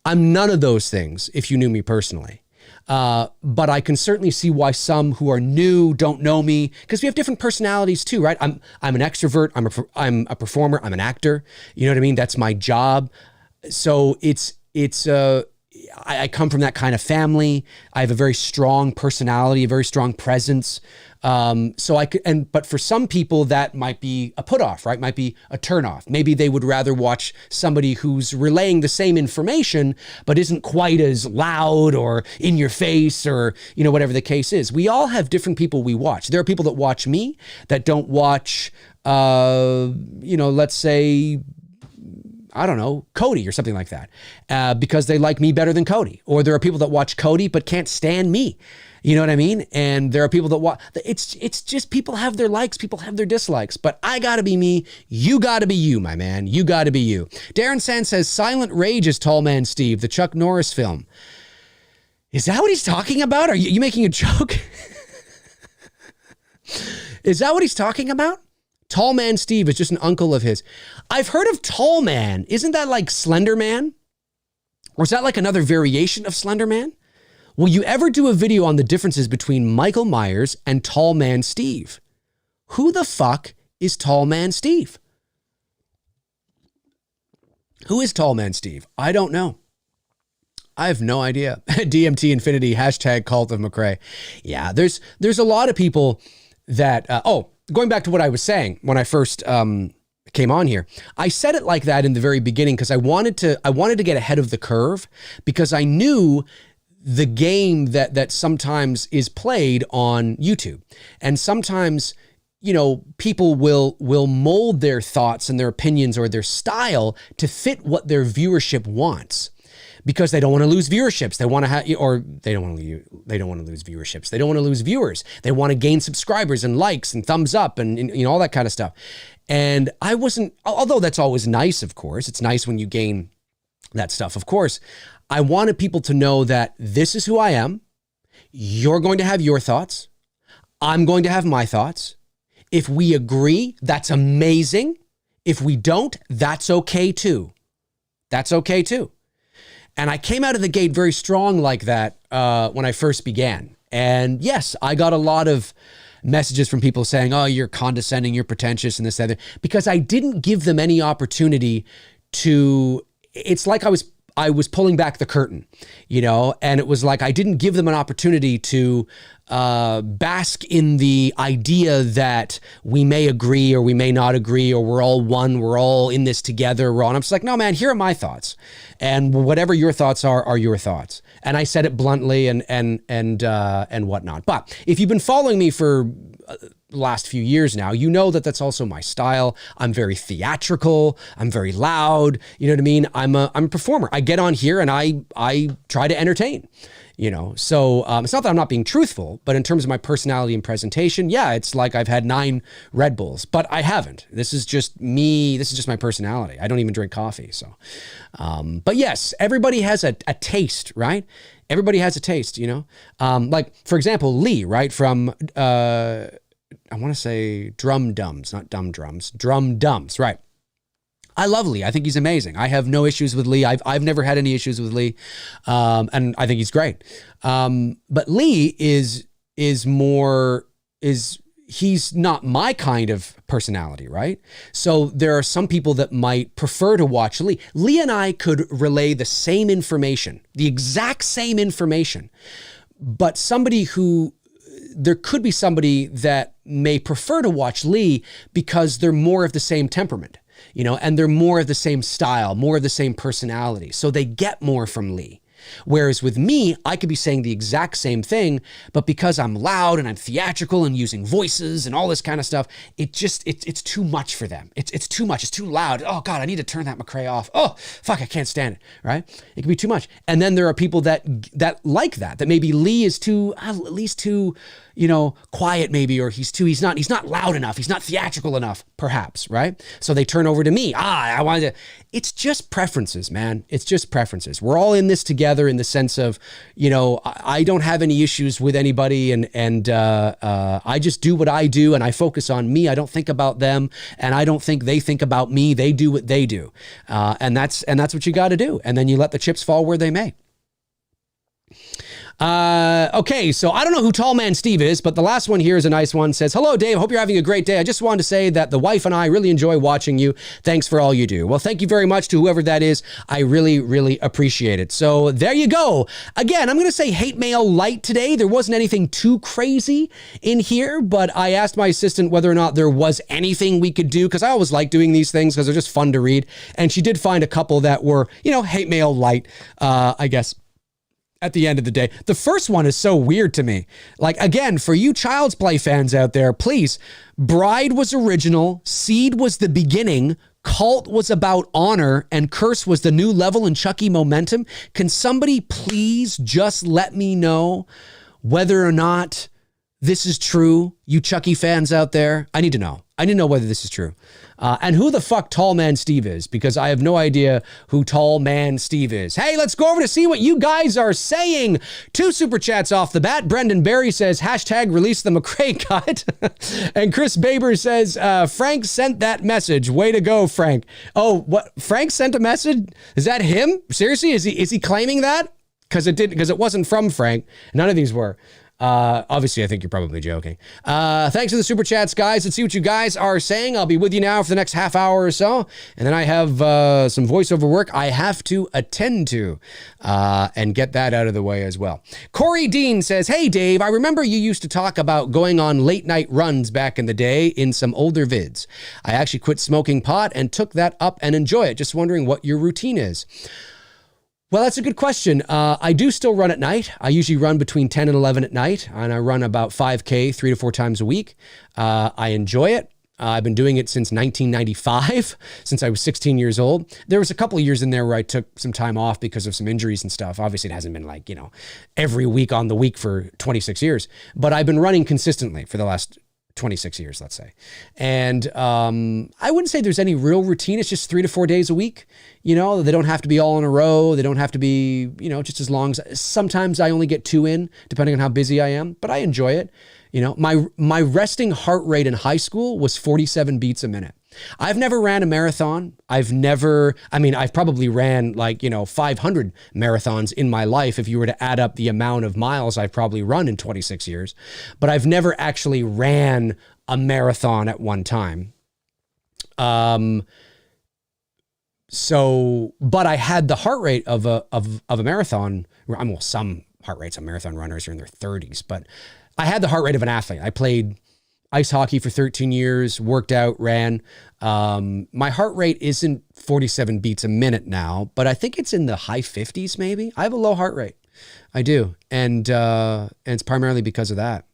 I'm none of those things if you knew me personally. But I can certainly see why some who are new don't know me, because we have different personalities too, right? I'm an extrovert. I'm a performer. I'm an actor. You know what I mean? That's my job. So I come from that kind of family. I have a very strong personality, a very strong presence. But for some people that might be a put off, right? Might be a turn off. Maybe they would rather watch somebody who's relaying the same information, but isn't quite as loud or in your face or, whatever the case is. We all have different people we watch. There are people that watch me that don't watch, let's say, I don't know, Cody or something like that, because they like me better than Cody. Or there are people that watch Cody but can't stand me. You know what I mean? And there are people that watch. It's just people have their likes, people have their dislikes. But I gotta be me. You gotta be you, my man. You gotta be you. Darren Sand says, Silent Rage is Tall Man Steve, the Chuck Norris film. Is that what he's talking about? Are you making a joke? Is that what he's talking about? Tall Man Steve is just an uncle of his. I've heard of Tall Man. Isn't that like Slender Man? Or is that like another variation of Slender Man? Will you ever do a video on the differences between Michael Myers and Tall Man Steve? Who the fuck is Tall Man Steve? Who is Tall Man Steve? I don't know. I have no idea. DMT Infinity, hashtag Cult of MCRAE. Yeah, there's a lot of people that, going back to what I was saying when I first came on here, I said it like that in the very beginning because I wanted to get ahead of the curve, because I knew the game that sometimes is played on YouTube. And sometimes people will mold their thoughts and their opinions or their style to fit what their viewership wants, because they don't want to lose viewerships. They want to have, or they don't want to lose viewerships. They don't want to lose viewers. They want to gain subscribers and likes and thumbs up and all that kind of stuff. And I wasn't, although that's always nice, of course. It's nice when you gain that stuff. Of course, I wanted people to know that this is who I am. You're going to have your thoughts. I'm going to have my thoughts. If we agree, that's amazing. If we don't, that's okay too. That's okay too. And I came out of the gate very strong like that when I first began. And yes, I got a lot of messages from people saying, oh, you're condescending, you're pretentious and this, that, because I didn't give them any opportunity to, it's like I was pulling back the curtain, and it was like I didn't give them an opportunity to bask in the idea that we may agree or we may not agree, or we're all one, we're all in this together. I'm just like, no, man, here are my thoughts, and whatever your thoughts are your thoughts. And I said it bluntly and whatnot. But if you've been following me for last few years now, you know that that's also my style. I'm very theatrical. I'm very loud. You know what I mean? I'm a performer. I get on here and I try to entertain, so it's not that I'm not being truthful, but in terms of my personality and presentation, yeah, it's like I've had 9 Red Bulls, but I haven't. This is just me. This is just my personality. I don't even drink coffee. So, but yes, everybody has a taste, right? Everybody has a taste, like for example, Lee, right? From, I want to say Drum Dums, not Dumb Drums, Drum Dums, right? I love Lee. I think he's amazing. I have no issues with Lee. I've never had any issues with Lee, and I think he's great. But Lee he's not my kind of personality, right? So there are some people that might prefer to watch Lee. Lee and I could relay the same information, the exact same information, but there could be somebody that may prefer to watch Lee because they're more of the same temperament, and they're more of the same style, more of the same personality. So they get more from Lee. Whereas with me, I could be saying the exact same thing, but because I'm loud and I'm theatrical and using voices and all this kind of stuff, it's too much for them. It's too much. It's too loud. Oh God, I need to turn that MCRAE off. Oh fuck, I can't stand it. Right? It can be too much. And then there are people that like that maybe Lee is too, at least too, quiet maybe, or he's not loud enough. He's not theatrical enough, perhaps, right? So they turn over to me. It's just preferences, man. It's just preferences. We're all in this together in the sense of, I don't have any issues with anybody, and I just do what I do and I focus on me. I don't think about them, and I don't think they think about me. They do what they do. And that's what you got to do. And then you let the chips fall where they may. Okay, so I don't know who Tall Man Steve is, but the last one here is a nice one. Says, hello, Dave. Hope you're having a great day. I just wanted to say that the wife and I really enjoy watching you. Thanks for all you do. Well, thank you very much to whoever that is. I really, really appreciate it. So there you go. Again, I'm going to say hate mail light today. There wasn't anything too crazy in here, but I asked my assistant whether or not there was anything we could do, because I always like doing these things because they're just fun to read. And she did find a couple that were, hate mail light, I guess. At the end of the day, the first one is so weird to me. Like, again, for you Child's Play fans out there, please, Bride was original, Seed was the beginning, Cult was about honor, and Curse was the new level in Chucky momentum. Can somebody please just let me know whether or not this is true, you Chucky fans out there? I need to know. I need to know whether this is true. And who the fuck Tall Man Steve is, because I have no idea who Tall Man Steve is. Hey, let's go over to see what you guys are saying. 2 super chats off the bat. Brendan Barry says, hashtag release the MCRAE cut. And Chris Baber says, Frank sent that message. Way to go, Frank. Oh, what? Frank sent a message? Is that him? Seriously? Is he claiming that? Because it wasn't from Frank. None of these were. Obviously, I think you're probably joking. Thanks for the super chats, guys. Let's see what you guys are saying. I'll be with you now for the next half hour or so. And then I have some voiceover work I have to attend to and get that out of the way as well. Corey Dean says, hey, Dave, I remember you used to talk about going on late night runs back in the day in some older vids. I actually quit smoking pot and took that up and enjoy it. Just wondering what your routine is. Well, that's a good question. I do still run at night. I usually run between 10 and 11 at night, and I run about 5K 3 to 4 times a week. I enjoy it. I've been doing it since 1995, since I was 16 years old. There was a couple of years in there where I took some time off because of some injuries and stuff. Obviously, it hasn't been like, every week on the week for 26 years, but I've been running consistently for the last 26 years, let's say. And I wouldn't say there's any real routine. It's just 3 to 4 days a week. They don't have to be all in a row. They don't have to be, just as long as, sometimes I only get 2 in, depending on how busy I am, but I enjoy it. My resting heart rate in high school was 47 beats a minute. I've never ran a marathon. I've probably ran 500 marathons in my life if you were to add up the amount of miles I've probably run in 26 years, but I've never actually ran a marathon at one time. But I had the heart rate of a marathon. Some heart rates of marathon runners are in their 30s, but I had the heart rate of an athlete. I played ice hockey for 13 years, worked out, ran. My heart rate isn't 47 beats a minute now, but I think it's in the high 50s maybe. I have a low heart rate. I do. And it's primarily because of that.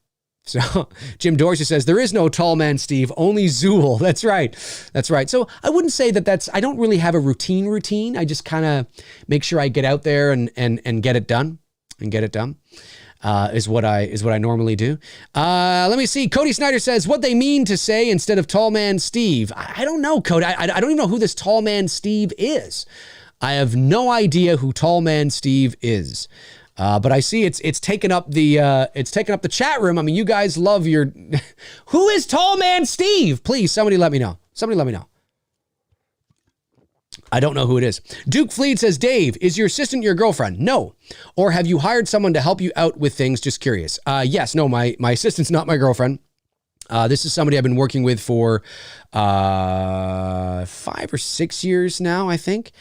So Jim Dorsey says, there is no tall man, Steve, only Zool. That's right. That's right. So I wouldn't say I don't really have a routine. I just kind of make sure I get out there and get it done is what I normally do. Let me see. Cody Snyder says what they mean to say instead of tall man Steve. I don't know, Cody. I don't even know who this tall man Steve is. I have no idea who tall man Steve is. But I see it's taken up the chat room. I mean, you guys love your. Who is tall man Steve? Please, somebody let me know. I don't know who it is. Duke Fleet says, Dave, is your assistant your girlfriend? No. Or have you hired someone to help you out with things? Just curious. Yes. No, my assistant's not my girlfriend. This is somebody I've been working with for 5 or 6 years now, I think.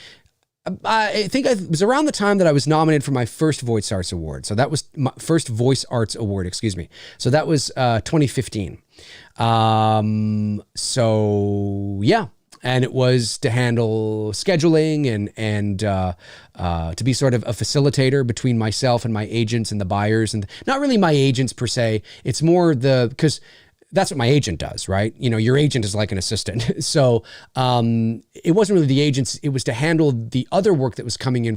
I think it was around the time that I was nominated for my first Voice Arts Award. So that was my first Voice Arts Award, excuse me. So that was 2015. So yeah. And it was to handle scheduling and to be sort of a facilitator between myself and my agents and the buyers, and not really my agents per se. It's more because that's what my agent does, right? Your agent is like an assistant. So it wasn't really the agents. It was to handle the other work that was coming in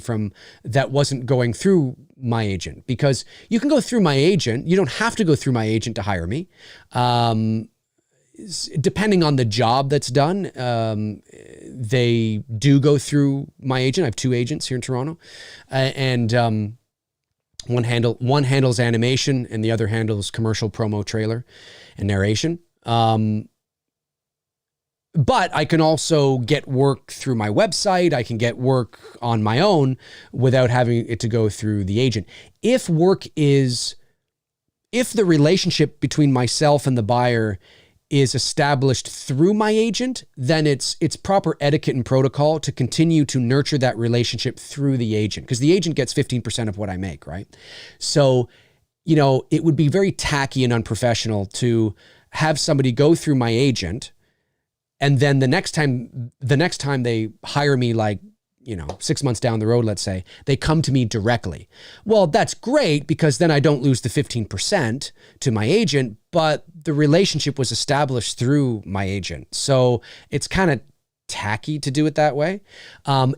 that wasn't going through my agent, because you can go through my agent. You don't have to go through my agent to hire me. Depending on the job that's done, they do go through my agent. I have 2 agents here in Toronto, and one handles animation and the other handles commercial, promo, trailer, and narration. But I can also get work through my website. I can get work on my own without having it to go through the agent. If the relationship between myself and the buyer is established through my agent, then it's proper etiquette and protocol to continue to nurture that relationship through the agent, because the agent gets 15% of what I make, right? So, it would be very tacky and unprofessional to have somebody go through my agent, and then the next time they hire me, 6 months down the road, let's say, they come to me directly. Well, that's great, because then I don't lose the 15% to my agent, but the relationship was established through my agent. So it's kind of tacky to do it that way.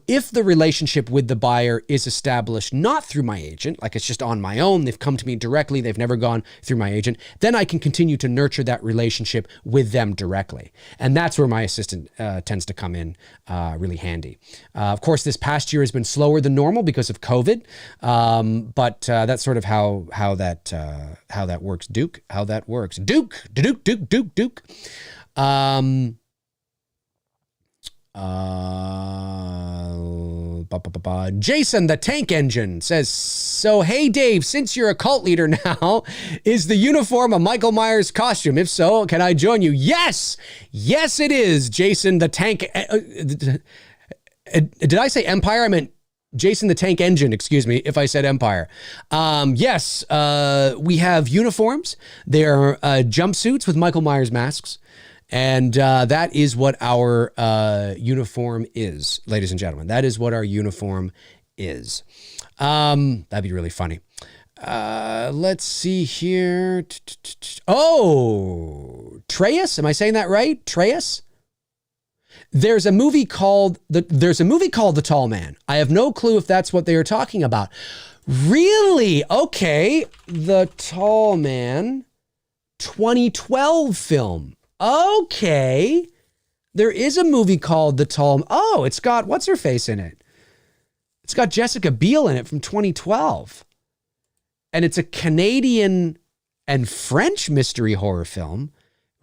If the relationship with the buyer is established not through my agent, like it's just on my own, they've come to me directly, they've never gone through my agent, then I can continue to nurture that relationship with them directly. And that's where my assistant tends to come in really handy. Of course, this past year has been slower than normal because of COVID, but that's sort of how that works. Duke. Jason the Tank Engine says, so hey Dave, since you're a cult leader now, is the uniform a Michael Myers costume? If so, can I join you? Yes it is, Jason the Tank. Did I say Empire? I meant Jason the Tank Engine, excuse me, if I said Empire. Yes, we have uniforms. They are jumpsuits with Michael Myers masks. And that is what our uniform is, ladies and gentlemen. That is what our uniform is. That'd be really funny. Let's see here. Oh, Treyas. Am I saying that right? Treyas? There's a movie called The Tall Man. I have no clue if that's what they are talking about. Really? Okay. The Tall Man, 2012 film. Okay. There is a movie called The Tall. Oh, it's got what's her face in it? It's got Jessica Biel in it from 2012. And it's a Canadian and French mystery horror film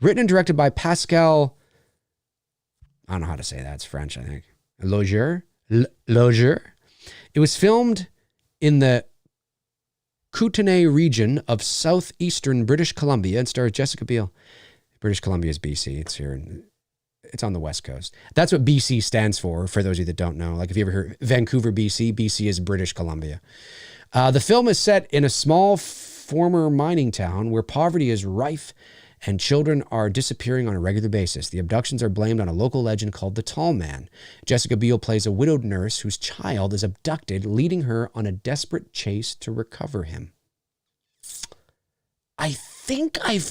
written and directed by Pascal. I don't know how to say that. It's French, I think. Loger. It was filmed in the Kootenay region of southeastern British Columbia and stars Jessica Biel. British Columbia is BC. It's here. It's on the West Coast. That's what BC stands for those of you that don't know. Like if you ever heard Vancouver, BC, BC is British Columbia. The film is set in a small former mining town where poverty is rife and children are disappearing on a regular basis. The abductions are blamed on a local legend called the Tall Man. Jessica Biel plays a widowed nurse whose child is abducted, leading her on a desperate chase to recover him. I think I've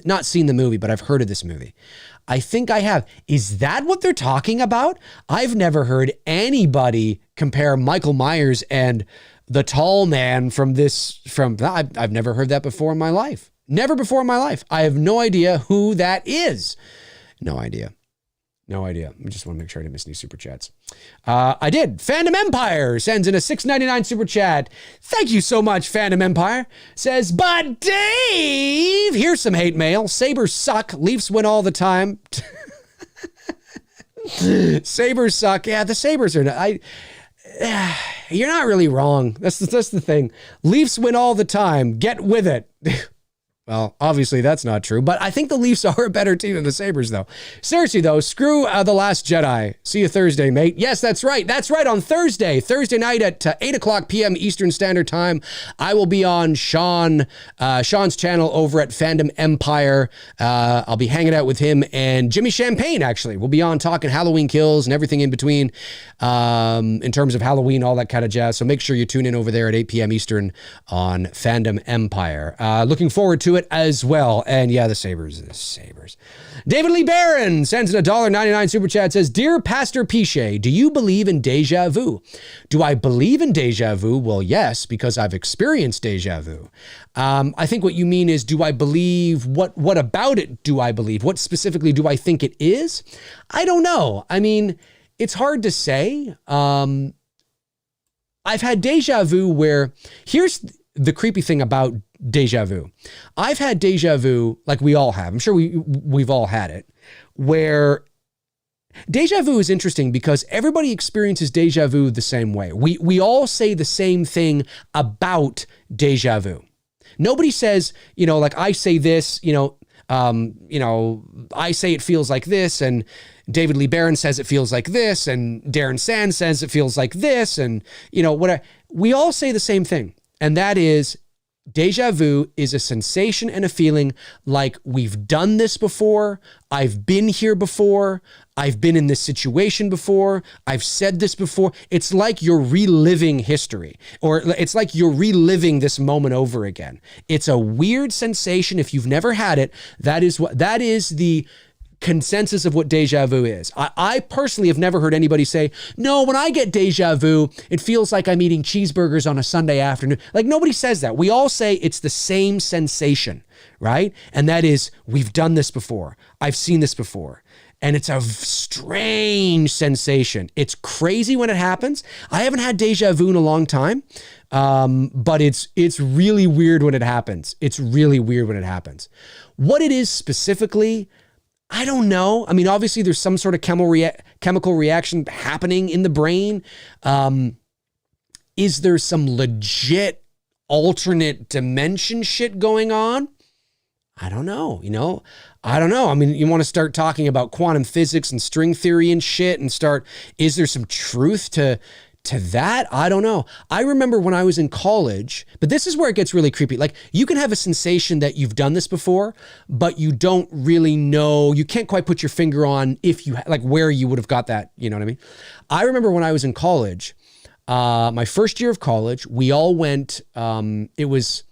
not seen the movie, but I've heard of this movie. I think I have. Is that what they're talking about? I've never heard anybody compare Michael Myers and the Tall Man I've never heard that before in my life. Never before in my life. I have no idea who that is. No idea. I just want to make sure I didn't miss any super chats. I did. Fandom Empire sends in a $6.99 super chat. Thank you so much, Fandom Empire. Says, but Dave, here's some hate mail. Sabres suck. Leafs win all the time. Sabres suck. Yeah, the Sabres are not. You're not really wrong. That's the thing. Leafs win all the time. Get with it. Well, obviously that's not true, but I think the Leafs are a better team than the Sabres, though. Seriously, though, screw The Last Jedi. See you Thursday, mate. Yes, that's right. That's right, on Thursday night at 8 o'clock p.m. Eastern Standard Time. I will be on Sean's channel over at Fandom Empire. I'll be hanging out with him and Jimmy Champagne, actually. We'll be on talking Halloween Kills and everything in between in terms of Halloween, all that kind of jazz. So make sure you tune in over there at 8 p.m. Eastern on Fandom Empire. Looking forward to it as well. And yeah, the Sabres. David Lee Barron sends in a $1.99 super chat, says, Dear Pastor Piche, do you believe in deja vu? Do I believe in deja vu? Well, yes, because I've experienced deja vu. I think what you mean is, do I believe, what about it do I believe? What specifically do I think it is? I don't know. I mean, it's hard to say. I've had deja vu where, here's the creepy thing about deja vu. I've had deja vu, like we all have. I'm sure we've all had it, where deja vu is interesting because everybody experiences deja vu the same way. We all say the same thing about deja vu. Nobody says, like I say this, I say it feels like this, and David Lee Barron says it feels like this, and Darren Sands says it feels like this, and we all say the same thing, and that is, deja vu is a sensation and a feeling like we've done this before, I've been here before, I've been in this situation before, I've said this before. It's like you're reliving history, or it's like you're reliving this moment over again. It's a weird sensation. If you've never had it, that is the consensus of what deja vu is. I personally have never heard anybody say, no, when I get deja vu, it feels like I'm eating cheeseburgers on a Sunday afternoon. Like, nobody says that. We all say it's the same sensation, right? And that is, we've done this before. I've seen this before. And it's a strange sensation. It's crazy when it happens. I haven't had deja vu in a long time, but it's really weird when it happens. It's really weird when it happens. What it is specifically, I don't know. I mean, obviously there's some sort of chemical reaction happening in the brain. Is there some legit alternate dimension shit going on? I don't know. I don't know. I mean, you want to start talking about quantum physics and string theory and shit and is there some truth to that? I don't know. I remember when I was in college, but this is where it gets really creepy. Like, you can have a sensation that you've done this before, but you don't really know. You can't quite put your finger on where you would have got that. You know what I mean? I remember when I was in college, my first year of college, we all went, it was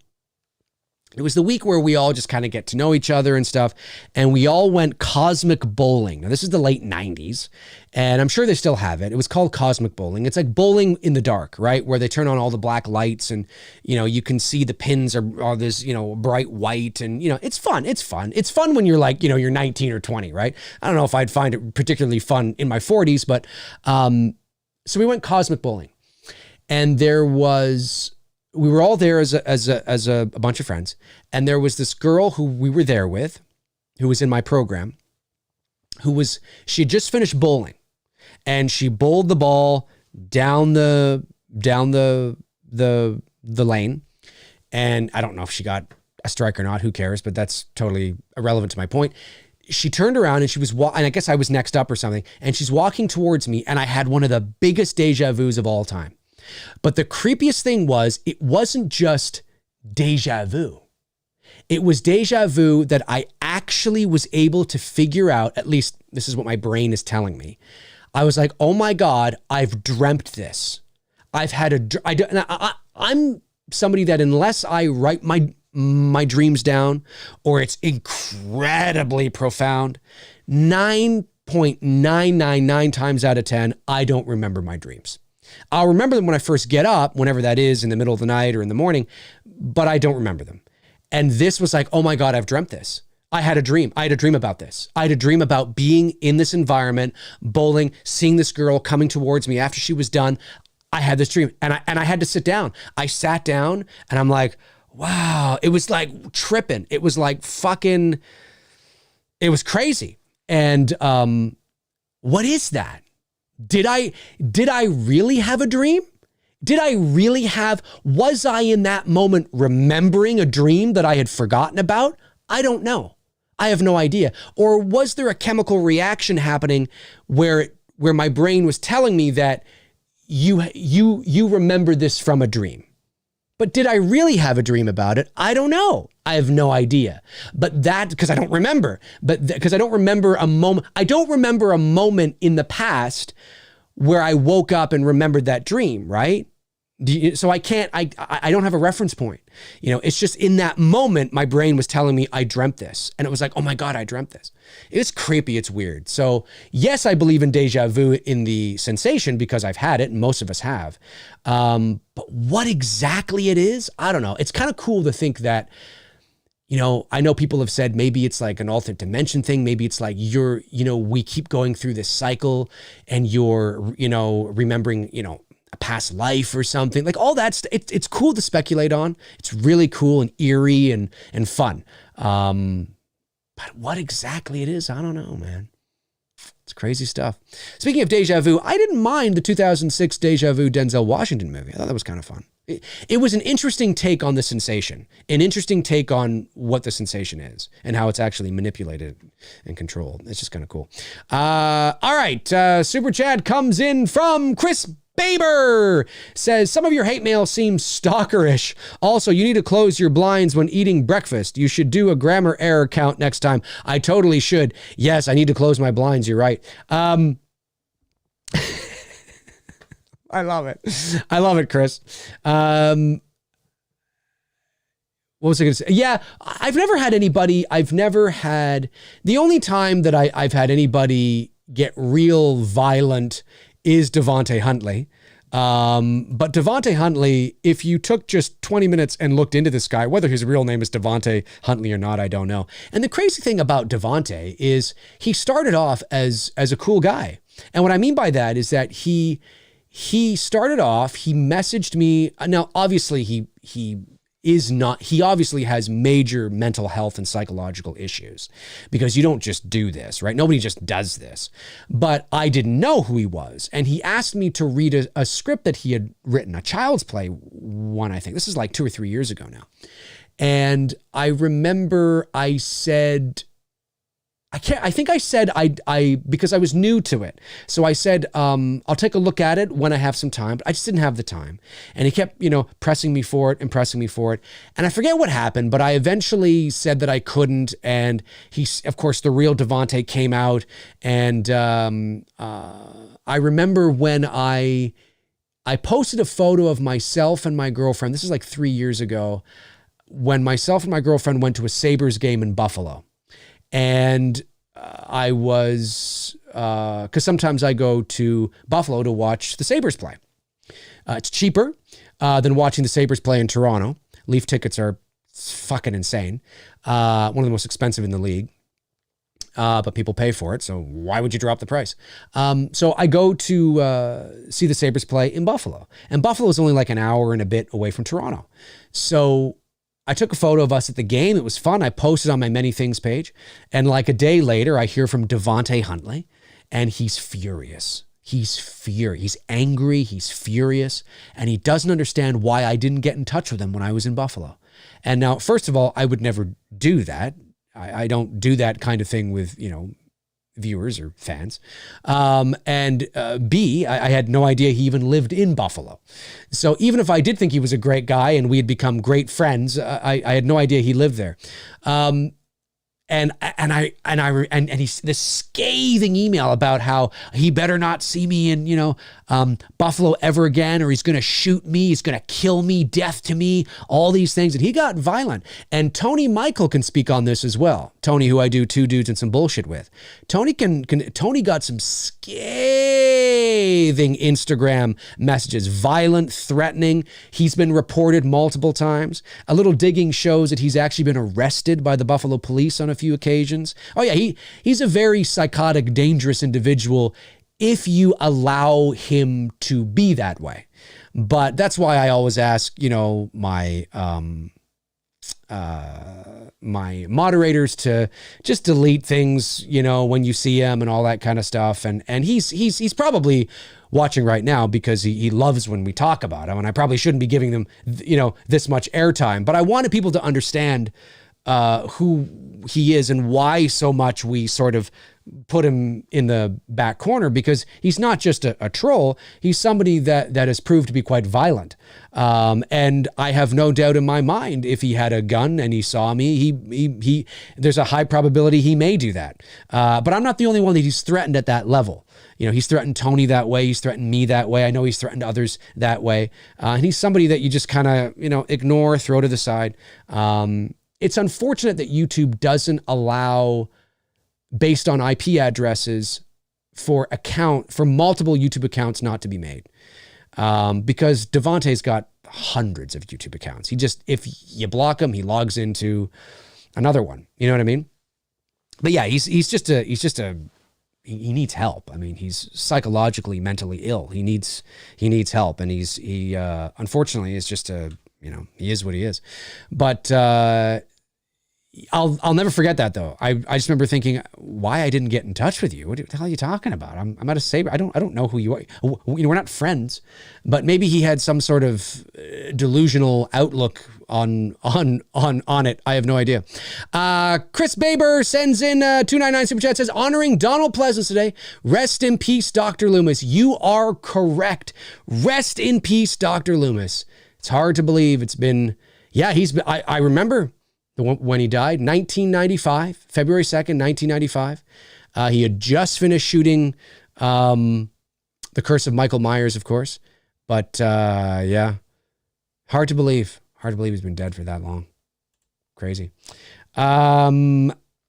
the week where we all just kind of get to know each other and stuff. And we all went cosmic bowling. Now, this is the late 90s, and I'm sure they still have it. It was called cosmic bowling. It's like bowling in the dark, right? Where they turn on all the black lights and, you can see the pins are this, bright white, and, it's fun. It's fun. It's fun when you're like, you're 19 or 20, right? I don't know if I'd find it particularly fun in my 40s, but so we went cosmic bowling, and we were all there as a bunch of friends. And there was this girl who we were there with, who was in my program, she had just finished bowling, and she bowled the ball down the lane. And I don't know if she got a strike or not, who cares, but that's totally irrelevant to my point. She turned around and she was, and I guess I was next up or something, and she's walking towards me, and I had one of the biggest deja vus of all time. But the creepiest thing was, it wasn't just deja vu. It was deja vu that I actually was able to figure out, at least this is what my brain is telling me. I was like, oh my God, I've dreamt this. I'm somebody that unless I write my dreams down, or it's incredibly profound, 9.999 times out of 10, I don't remember my dreams. I'll remember them when I first get up, whenever that is, in the middle of the night or in the morning, but I don't remember them. And this was like, oh my God, I've dreamt this. I had a dream. I had a dream about this. I had a dream about being in this environment, bowling, seeing this girl coming towards me after she was done. I had this dream, and I had to sit down. I sat down, and I'm like, wow. It was like tripping. It was like fucking, it was crazy. And what is that? Did I really have a dream? Was I in that moment remembering a dream that I had forgotten about? I don't know. I have no idea. Or was there a chemical reaction happening where my brain was telling me that you remember this from a dream? But did I really have a dream about it? I don't know. I have no idea. But because I don't remember. Because I don't remember a moment. I don't remember a moment in the past where I woke up and remembered that dream, right? So I don't have a reference point. It's just in that moment, my brain was telling me I dreamt this. And it was like, oh my God, I dreamt this. It's creepy. It's weird. So yes, I believe in deja vu in the sensation because I've had it, and most of us have. But what exactly it is, I don't know. It's kind of cool to think that, I know people have said maybe it's like an alternate dimension thing. Maybe it's like we keep going through this cycle and you're, remembering, a past life or something, like all that. It's cool to speculate on. It's really cool and eerie and fun. But what exactly it is, I don't know, man. It's crazy stuff. Speaking of deja vu, I didn't mind the 2006 Deja Vu Denzel Washington movie. I thought that was kind of fun. It was an interesting take on the sensation, an interesting take on what the sensation is and how it's actually manipulated and controlled. It's just kind of cool. All right. Super chat comes in from Chris Baber. Says, some of your hate mail seems stalkerish. Also, you need to close your blinds when eating breakfast. You should do a grammar error count next time. I totally should. Yes, I need to close my blinds. You're right. I love it. I love it, Chris. What was I going to say? Yeah, I've never had the only time that I've had anybody get real violent is Devontae Huntley. But Devontae Huntley, if you took just 20 minutes and looked into this guy, whether his real name is Devontae Huntley or not, I don't know. And the crazy thing about Devontae is he started off as a cool guy. And what I mean by that is that he started off, he messaged me. Now, obviously he obviously has major mental health and psychological issues because you don't just do this, right? Nobody just does this. But I didn't know who he was. And he asked me to read a script that he had written, a Child's Play one, I think. This is like 2 or 3 years ago now. And I remember I said, because I was new to it. So I said, I'll take a look at it when I have some time, but I just didn't have the time. And he kept, pressing me for it. And I forget what happened, but I eventually said that I couldn't. And of course, the real Devontae came out. And I remember when I I posted a photo of myself and my girlfriend. This is like 3 years ago, when myself and my girlfriend went to a Sabres game in Buffalo. And I was, because sometimes I go to Buffalo to watch the Sabres play. It's cheaper than watching the Sabres play in Toronto. Leaf tickets are fucking insane. One of the most expensive in the league. But people pay for it, so why would you drop the price? So I go to see the Sabres play in Buffalo. And Buffalo is only like an hour and a bit away from Toronto. So I took a photo of us at the game. It was fun. I posted on my Many Things page. And like a day later, I hear from Devontae Huntley, and he's furious. He's furious. He's angry. He's furious. And he doesn't understand why I didn't get in touch with him when I was in Buffalo. And now, first of all, I would never do that. I don't do that kind of thing with, viewers or fans. And B, I had no idea he even lived in Buffalo. So even if I did think he was a great guy and we had become great friends, I had no idea he lived there. And he's this scathing email about how he better not see me in, Buffalo ever again, or he's going to shoot me. He's going to kill me, death to me, all these things. And he got violent. And Tony Michael can speak on this as well. Tony, who I do Two Dudes and Some Bullshit with. Tony got some scathing Instagram messages, violent, threatening. He's been reported multiple times. A little digging shows that he's actually been arrested by the Buffalo police on a few occasions. Oh yeah, he's a very psychotic, dangerous individual if you allow him to be that way. But that's why I always ask, my my moderators to just delete things, when you see him and all that kind of stuff. And he's probably watching right now because he loves when we talk about him. And I probably shouldn't be giving them, this much airtime. But I wanted people to understand who he is and why so much we sort of put him in the back corner, because he's not just a troll. He's somebody that has proved to be quite violent. And I have no doubt in my mind, if he had a gun and he saw me, he there's a high probability he may do that. But I'm not the only one that he's threatened at that level. He's threatened Tony that way. He's threatened me that way. I know he's threatened others that way. And he's somebody that you just kind of, ignore, throw to the side. It's unfortunate that YouTube doesn't allow, based on IP addresses, for multiple YouTube accounts not to be made. Because Devontae's got hundreds of YouTube accounts. If you block him, he logs into another one. You know what I mean? But yeah, he needs help. I mean, he's psychologically, mentally ill. He needs help. And he unfortunately is just he is what he is. But, I'll never forget that though. I just remember thinking why I didn't get in touch with you. What the hell are you talking about? I'm at a Sabre. I don't know who you are. We're not friends, but maybe he had some sort of delusional outlook on it. I have no idea. Chris Baber sends in 299 super chat, says honoring Donald Pleasance today. Rest in peace, Dr. Loomis. You are correct. Rest in peace, Dr. Loomis. It's hard to believe it's been. Yeah, I remember. When he died, 1995, February 2nd, 1995. He had just finished shooting The Curse of Michael Myers, of course. But yeah, hard to believe. Hard to believe he's been dead for that long. Crazy.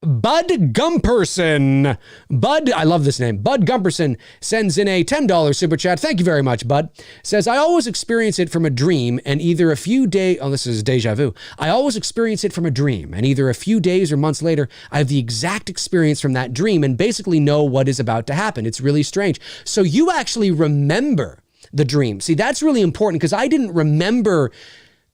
Bud Gumperson. I love this name. Bud Gumperson sends in a $10 super chat. Thank you very much, Bud. Says, I always experience it from a dream and either a few days, this is deja vu. I always experience it from a dream and either a few days or months later, I have the exact experience from that dream and basically know what is about to happen. It's really strange. So you actually remember the dream. See, that's really important because I didn't remember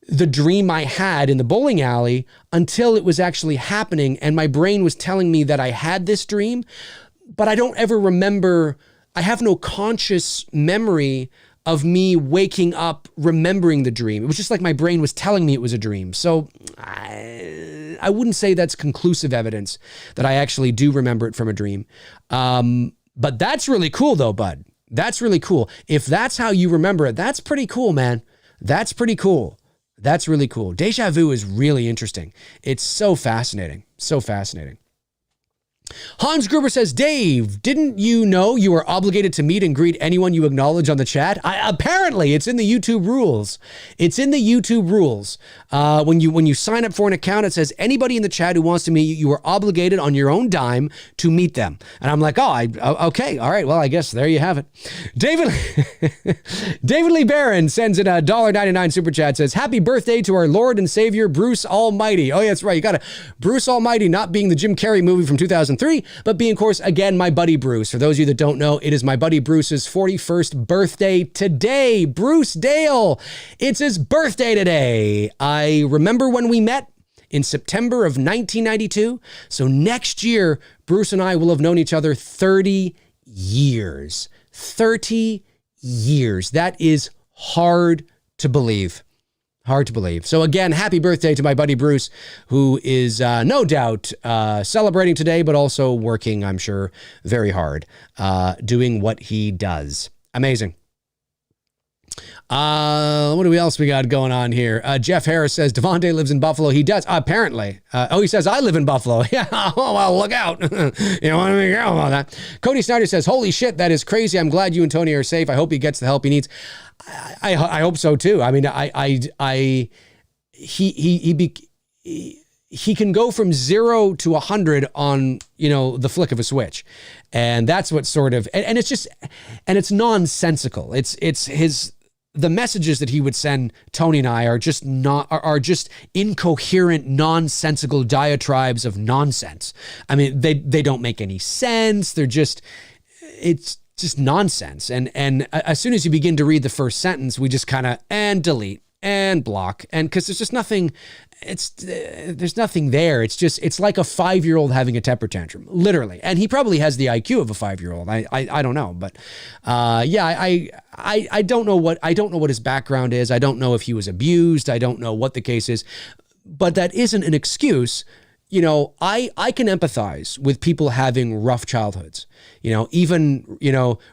the dream I had in the bowling alley until it was actually happening. And my brain was telling me that I had this dream, but I don't ever remember. I have no conscious memory of me waking up, remembering the dream. It was just like my brain was telling me it was a dream. So I wouldn't say that's conclusive evidence that I actually do remember it from a dream. But that's really cool though, Bud. That's really cool. If that's how you remember it, that's pretty cool, man. That's pretty cool. That's really cool. Deja vu is really interesting. It's so fascinating. So fascinating. Hans Gruber says, Dave, didn't you know you are obligated to meet and greet anyone you acknowledge on the chat? Apparently, it's in the YouTube rules. It's in the YouTube rules. When you sign up for an account, it says anybody in the chat who wants to meet you, you are obligated on your own dime to meet them. And I'm like, okay, all right, well, I guess there you have it. David Lee Barron sends in a $1.99 super chat, says, happy birthday to our Lord and Savior, Bruce Almighty. Oh, yeah, that's right. You got to Bruce Almighty, not being the Jim Carrey movie from 2003, but being, of course, again, my buddy Bruce. For those of you that don't know, it is my buddy Bruce's 41st birthday today. Bruce Dale. It's his birthday today. I remember when we met in September of 1992. So next year, Bruce and I will have known each other 30 years. 30 years. That is hard to believe. Hard to believe. So again, happy birthday to my buddy Bruce, who is no doubt celebrating today, but also working, I'm sure, very hard, doing what he does. Amazing. What do we else we got going on here? Jeff Harris says, Devontae lives in Buffalo. He does, apparently. He says, I live in Buffalo. Yeah, oh, well, look out. You want to be careful about that. Cody Snyder says, holy shit, that is crazy. I'm glad you and Tony are safe. I hope he gets the help he needs. I hope so too. I mean, he can go from 0 to 100 on, the flick of a switch. And that's what sort of, and it's just, and it's nonsensical. The messages that he would send Tony and I are just incoherent, nonsensical diatribes of nonsense. I mean, they don't make any sense. It's just nonsense. And as soon as you begin to read the first sentence, we just kind of, and delete and block. And because there's just nothing, there's nothing there. It's like a 5-year-old having a temper tantrum, literally. And he probably has the IQ of a 5-year-old. I don't know, but I don't know what his background is. I don't know if he was abused. I don't know what the case is, but that isn't an excuse. I can empathize with people having rough childhoods. Even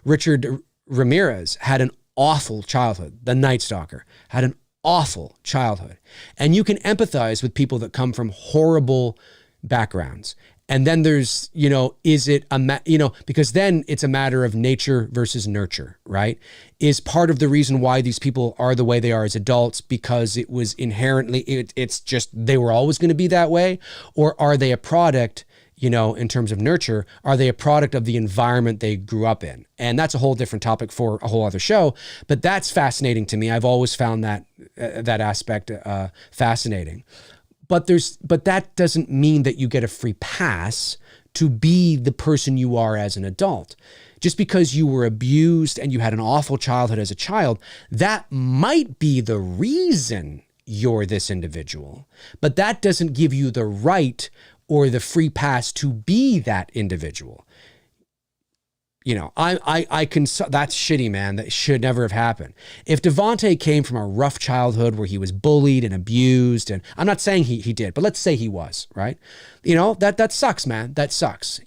Richard Ramirez had an awful childhood. The Night Stalker had an awful childhood. And you can empathize with people that come from horrible backgrounds. And then there's, because then it's a matter of nature versus nurture, right? Is part of the reason why these people are the way they are as adults because it was inherently, it's just, they were always going to be that way? Or are they a product, in terms of nurture, are they a product of the environment they grew up in? And that's a whole different topic for a whole other show, but that's fascinating to me. I've always found that aspect fascinating. But that doesn't mean that you get a free pass to be the person you are as an adult. Just because you were abused and you had an awful childhood as a child, that might be the reason you're this individual. But that doesn't give you the right or the free pass to be that individual. I can, that's shitty, man. That should never have happened. If Devontae came from a rough childhood where he was bullied and abused, and I'm not saying he did, but let's say he was, right? That sucks, man. That sucks.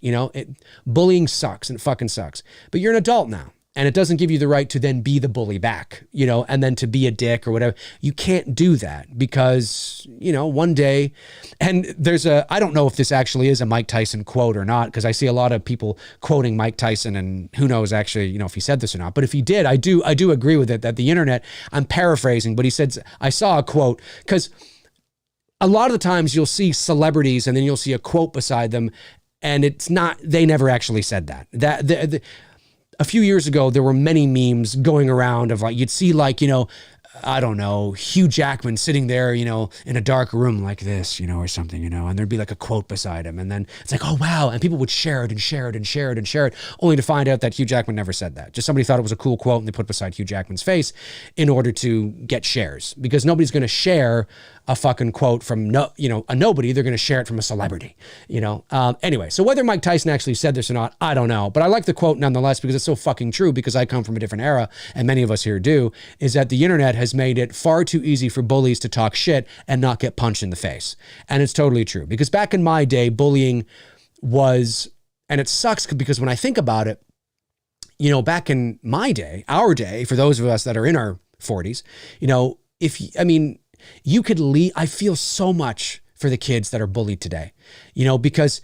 Bullying sucks and it fucking sucks. But you're an adult now. And it doesn't give you the right to then be the bully back, and then to be a dick or whatever. You can't do that because, one day, and I don't know if this actually is a Mike Tyson quote or not, because I see a lot of people quoting Mike Tyson and who knows actually, if he said this or not. But if he did, I do agree with it that the internet, I'm paraphrasing, but he said, I saw a quote, because a lot of the times you'll see celebrities and then you'll see a quote beside them and it's not, they never actually said that. A few years ago, there were many memes going around of you'd see I don't know, Hugh Jackman sitting there, in a dark room like this, or something, and there'd be a quote beside him. And then it's oh, wow. And people would share it and share it and share it and share it, only to find out that Hugh Jackman never said that. Just somebody thought it was a cool quote and they put beside Hugh Jackman's face in order to get shares, because nobody's going to share a fucking quote from a nobody. They're going to share it from a celebrity, Anyway, so whether Mike Tyson actually said this or not, I don't know. But I like the quote nonetheless because it's so fucking true, because I come from a different era and many of us here do, is that the internet has made it far too easy for bullies to talk shit and not get punched in the face. And it's totally true, because back in my day, bullying was, and it sucks because when I think about it, back in my day, our day, for those of us that are in our 40s, you could leave. I feel so much for the kids that are bullied today, because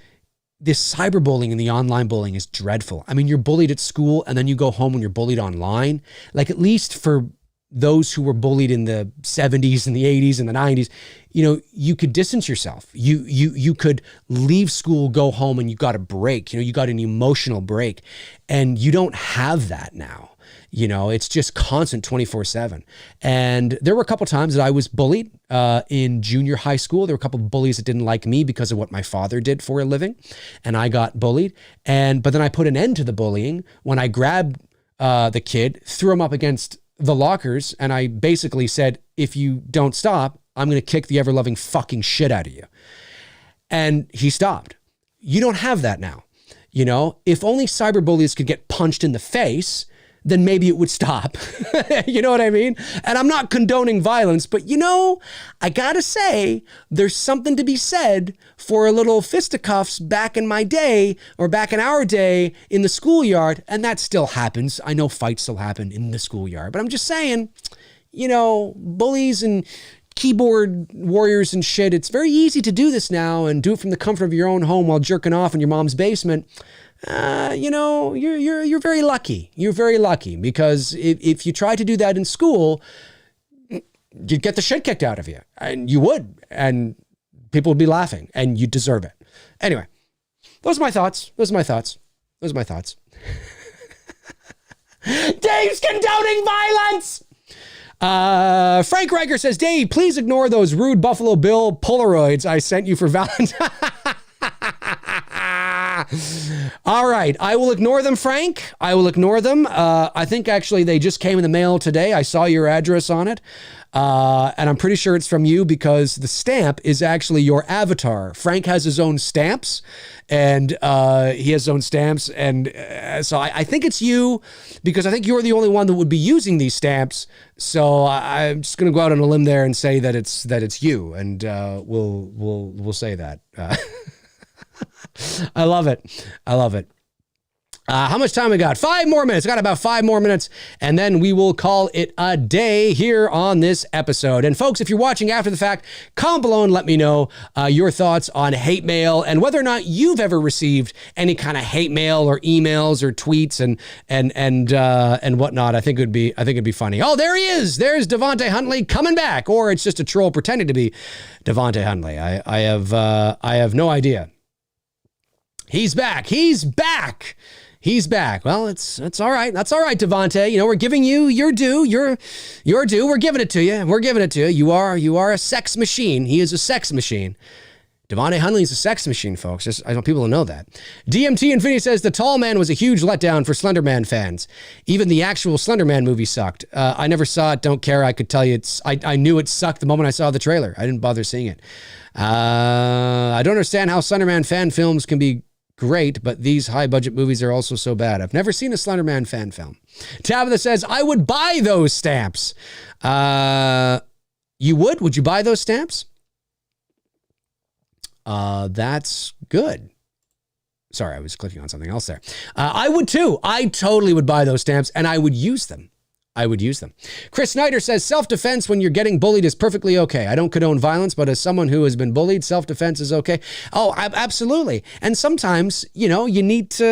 this cyberbullying and the online bullying is dreadful. I mean, you're bullied at school and then you go home and you're bullied online. Like, at least for those who were bullied in the 70s and the 80s and the 90s, you know, you could distance yourself. You could leave school, go home, and you got a break. You know, you got an emotional break. And you don't have that now. You know, it's just constant 24/7. And there were a couple times that I was bullied in junior high school. There were a couple of bullies that didn't like me because of what my father did for a living. And I got bullied. But then I put an end to the bullying when I grabbed the kid, threw him up against the lockers, and I basically said, if you don't stop, I'm going to kick the ever-loving fucking shit out of you. And he stopped. You don't have that now. You know, if only cyberbullies could get punched in the face, then maybe it would stop. You know what I mean? And I'm not condoning violence, but you know, I gotta say, there's something to be said for a little fisticuffs back in my day, or back in our day in the schoolyard, and that still happens. I know fights still happen in the schoolyard, but I'm just saying, you know, bullies and keyboard warriors and shit, it's very easy to do this now and do it from the comfort of your own home while jerking off in your mom's basement. You know, you're very lucky. You're very lucky, because if you try to do that in school, you'd get the shit kicked out of you, and you would, and people would be laughing, and you deserve it. Anyway, those are my thoughts. Dave's condoning violence. Frank Riker says, Dave, please ignore those rude Buffalo Bill Polaroids I sent you for Valentine's. All right. I will ignore them, Frank. I will ignore them. I think actually they just came in the mail today. I saw your address on it. And I'm pretty sure it's from you, because the stamp is actually your avatar. Frank has his own stamps, and he has his own stamps. And so I think it's you, because I think you're the only one that would be using these stamps. So I'm just going to go out on a limb there and say that it's you. And we'll say that. I love it. How much time we got? 5 more minutes. Got about 5 more minutes, and then we will call it a day here on this episode. And folks, if you're watching after the fact, comment below and let me know your thoughts on hate mail and whether or not you've ever received any kind of hate mail or emails or tweets and whatnot. I think it'd be funny. Oh, there he is. There's Devontae Huntley coming back, or it's just a troll pretending to be Devontae Huntley. I have no idea. He's back. Well, it's all right. That's all right, Devontae. You know, we're giving you your due. Your due. We're giving it to you. You are a sex machine. He is a sex machine. Devontae Huntley is a sex machine, folks. I want people to know that. DMT Infinity says the Tall Man was a huge letdown for Slender Man fans. Even the actual Slender Man movie sucked. I never saw it. Don't care. I could tell you I knew it sucked the moment I saw the trailer. I didn't bother seeing it. I don't understand how Slender Man fan films can be great, but these high-budget movies are also so bad. I've never seen a Slender Man fan film. Tabitha says, I would buy those stamps. You would? Would you buy those stamps? That's good. Sorry, I was clicking on something else there. I would too. I totally would buy those stamps, and I would use them. Chris Snyder says, self-defense when you're getting bullied is perfectly okay. I don't condone violence, but as someone who has been bullied, self-defense is okay. Oh, absolutely. And sometimes, you know, you need to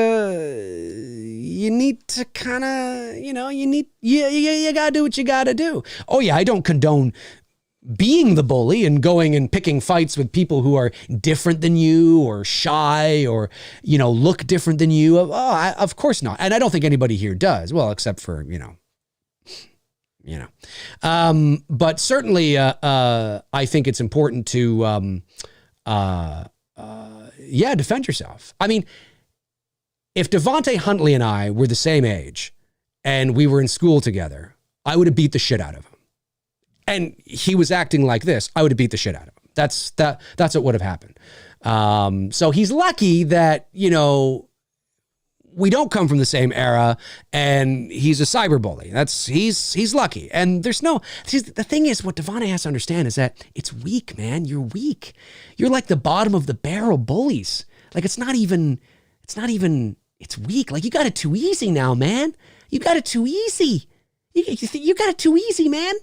kind of, you know, you got to do what you got to do. Oh yeah, I don't condone being the bully and going and picking fights with people who are different than you or shy or, you know, look different than you. Oh, of course not. And I don't think anybody here does. Well, except for, you know. But certainly, I think it's important to, defend yourself. I mean, if Devontae Huntley and I were the same age and we were in school together, I would have beat the shit out of him. And he was acting like this, I would have beat the shit out of him. That's what would have happened. So he's lucky that, you know, we don't come from the same era, and he's a cyberbully. He's lucky. And there's the thing is, what Devontae has to understand is that it's weak, man. You're weak. You're like the bottom of the barrel bullies. Like it's weak. Like you got it too easy now, man. You got it too easy. You got it too easy, man.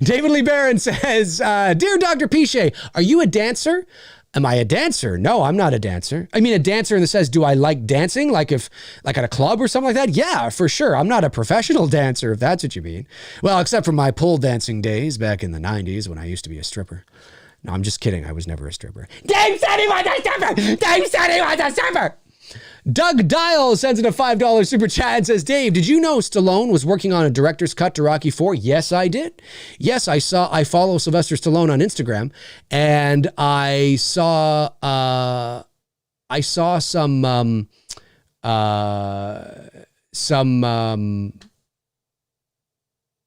David Lee Barron says, Dear Dr. Piche, are you a dancer? Am I a dancer? No, I'm not a dancer. I mean, a dancer in the sense, do I like dancing? Like at a club or something like that? Yeah, for sure. I'm not a professional dancer, if that's what you mean. Well, except for my pole dancing days back in the 90s when I used to be a stripper. No, I'm just kidding. I was never a stripper. Dave said he was a stripper! Dave said he was a stripper! Doug Dial sends in a $5 super chat and says, Dave, did you know Stallone was working on a director's cut to Rocky IV? Yes, I did. Yes, I follow Sylvester Stallone on Instagram, and I saw some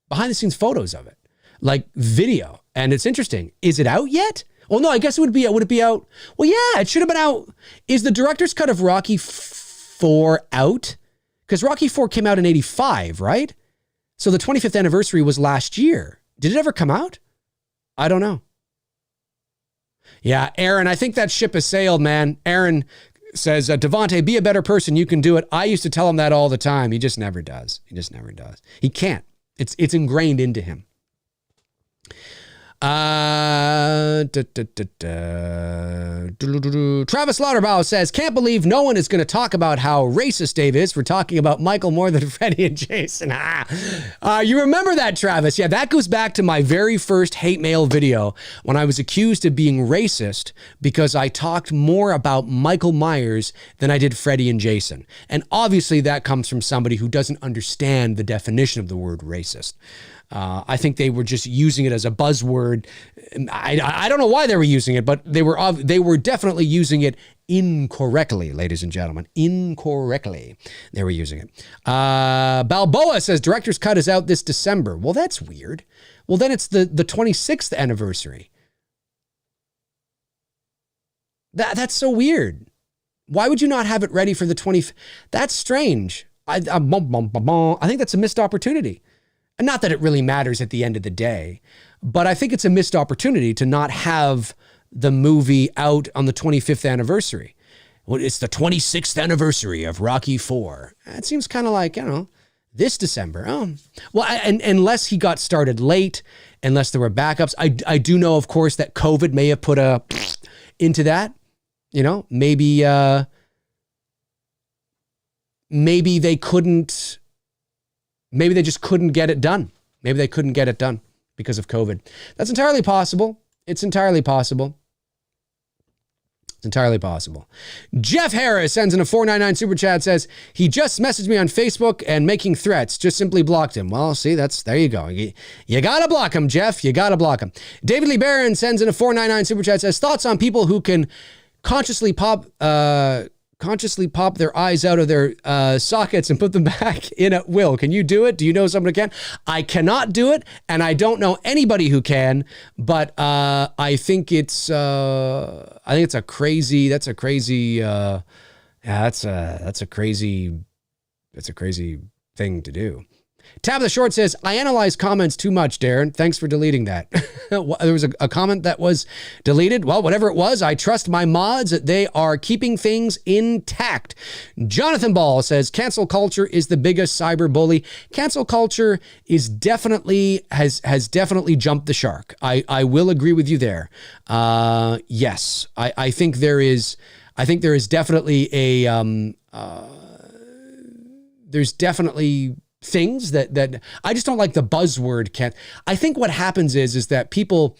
behind the scenes photos of it, like video. And it's interesting. Is it out yet? Well, no, I guess would it be out? Well, yeah, it should have been out. Is the director's cut of Rocky IV out? Because Rocky IV came out in 85, right? So the 25th anniversary was last year. Did it ever come out? I don't know. Yeah, Aaron, I think that ship has sailed, man. Aaron says, Devontae, be a better person. You can do it. I used to tell him that all the time. He just never does. He can't. It's ingrained into him. Travis Lauderbaugh says, can't believe no one is going to talk about how racist Dave is for talking about Michael more than Freddie and Jason. You remember that, Travis? Yeah, that goes back to my very first hate mail video when I was accused of being racist because I talked more about Michael Myers than I did Freddie and Jason. And obviously that comes from somebody who doesn't understand the definition of the word racist. I think they were just using it as a buzzword. I don't know why they were using it, but they were definitely using it incorrectly, ladies and gentlemen. Incorrectly, they were using it. Balboa says director's cut is out this December. Well, that's weird. Well, then it's the 26th anniversary. That's so weird. Why would you not have it ready for the 20th? That's strange. I think that's a missed opportunity. And not that it really matters at the end of the day, but I think it's a missed opportunity to not have the movie out on the 25th anniversary. Well, it's the 26th anniversary of Rocky IV. It seems kind of like, this December. Oh, well, and unless he got started late, unless there were backups. I do know, of course, that COVID may have put a into that. Maybe they couldn't. Maybe they just couldn't get it done. Maybe they couldn't get it done because of COVID. That's entirely possible. It's entirely possible. Jeff Harris sends in a $4.99 super chat, says, he just messaged me on Facebook and making threats. Just simply blocked him. Well, see, there you go. You got to block him, Jeff. You got to block him. David Lee Barron sends in a $4.99 super chat, says, thoughts on people who can consciously pop their eyes out of their sockets and put them back in at will. Can you do it? Do you know someone who can? I cannot do it, and I don't know anybody who can. But I think it's a crazy thing to do. Tabitha Short says, I analyze comments too much, Darren. Thanks for deleting that. There was a comment that was deleted. Well, whatever it was, I trust my mods. They are keeping things intact. Jonathan Ball says, cancel culture is the biggest cyber bully. Cancel culture is has definitely jumped the shark. I will agree with you there. Yes, I think there is definitely there's definitely things that I just don't like the buzzword. I think what happens is that people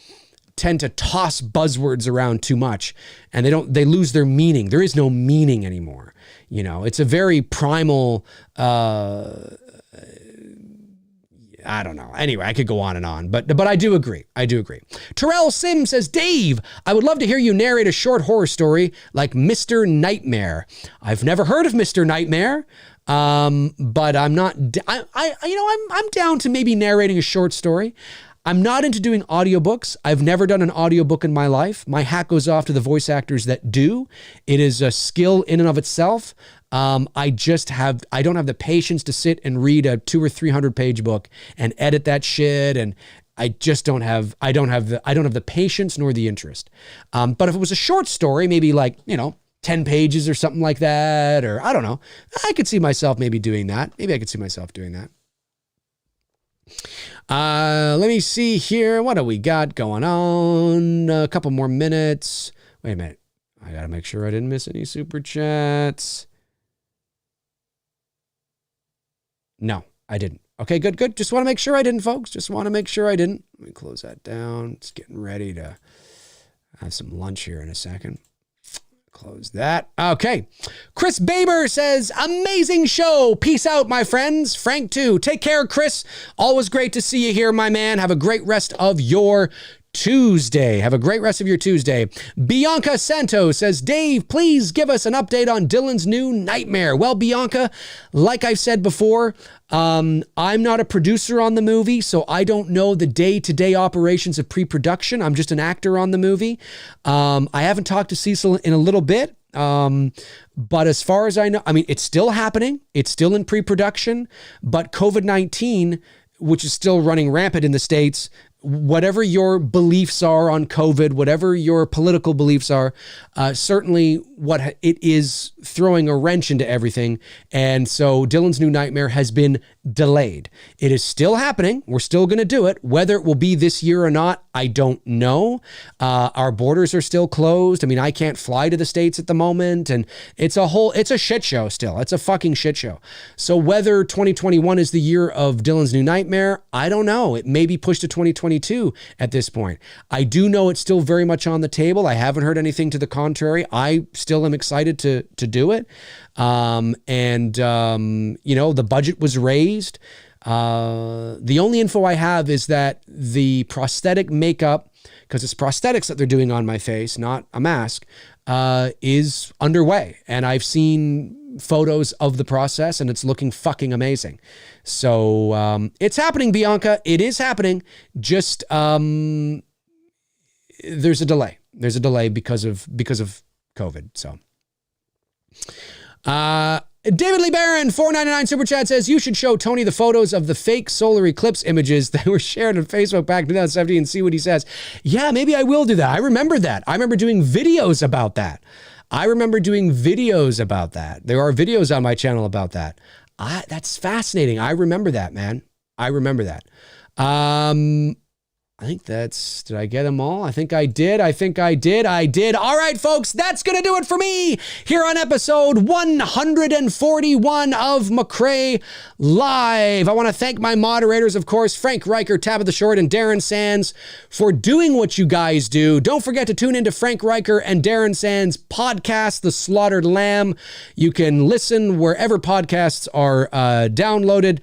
tend to toss buzzwords around too much and they lose their meaning. There is no meaning anymore. It's a very primal, I don't know. Anyway, I could go on and on, but I do agree. Terrell Sim says, Dave, I would love to hear you narrate a short horror story like Mr. Nightmare. I've never heard of Mr. Nightmare. But I'm not, I'm down to maybe narrating a short story. I'm not into doing audiobooks. I've never done an audiobook in my life. My hat goes off to the voice actors that do. It is a skill in and of itself. I don't have the patience to sit and read a 200 or 300 page book and edit that shit. And I just don't have the patience nor the interest. But if it was a short story, maybe 10 pages or something like that, or I don't know. I could see myself maybe doing that. Let me see here. What do we got going on? A couple more minutes. Wait a minute. I got to make sure I didn't miss any super chats. No, I didn't. Okay, good. Just want to make sure I didn't, folks. Just want to make sure I didn't. Let me close that down. It's getting ready to have some lunch here in a second. Close that. Okay. Chris Baber says, amazing show. Peace out, my friends. Frank, too. Take care, Chris. Always great to see you here, my man. Have a great rest of your Tuesday. Have a great rest of your Tuesday. Bianca Santos says, Dave, please give us an update on Dylan's new nightmare. Well, Bianca, like I've said before, I'm not a producer on the movie, so I don't know the day-to-day operations of pre-production. I'm just an actor on the movie. I haven't talked to Cecil in a little bit. But as far as I know, I mean, it's still happening. It's still in pre-production, but COVID-19, which is still running rampant in the States, whatever your beliefs are on COVID, whatever your political beliefs are, certainly what it is throwing a wrench into everything. And so Dylan's new nightmare has been delayed. It is still happening. We're still going to do it. Whether it will be this year or not, I don't know. Our borders are still closed. I mean, I can't fly to the States at the moment. And it's a shit show still. It's a fucking shit show. So whether 2021 is the year of Dylan's new nightmare, I don't know. It may be pushed to 2022 at this point. I do know it's still very much on the table. I haven't heard anything to the contrary. I still am excited to do it. The budget was raised. The only info I have is that the prosthetic makeup, because it's prosthetics that they're doing on my face, not a mask, is underway. And I've seen photos of the process and it's looking fucking amazing. So it's happening, Bianca. It is happening. Just there's a delay. There's a delay because of COVID. So David Lee Barron, $4.99 Super Chat says, you should show Tony the photos of the fake solar eclipse images that were shared on Facebook back in 2017 and see what he says. Yeah, maybe I will do that. I remember that. I remember doing videos about that. There are videos on my channel about that. That's fascinating. I remember that, man. I remember that. I think did I get them all? I think I did. I did. All right, folks, that's going to do it for me here on episode 141 of MCRAE Live. I want to thank my moderators, of course, Frank Riker, Tabitha Short, and Darren Sands for doing what you guys do. Don't forget to tune into Frank Riker and Darren Sands' podcast, The Slaughtered Lamb. You can listen wherever podcasts are downloaded.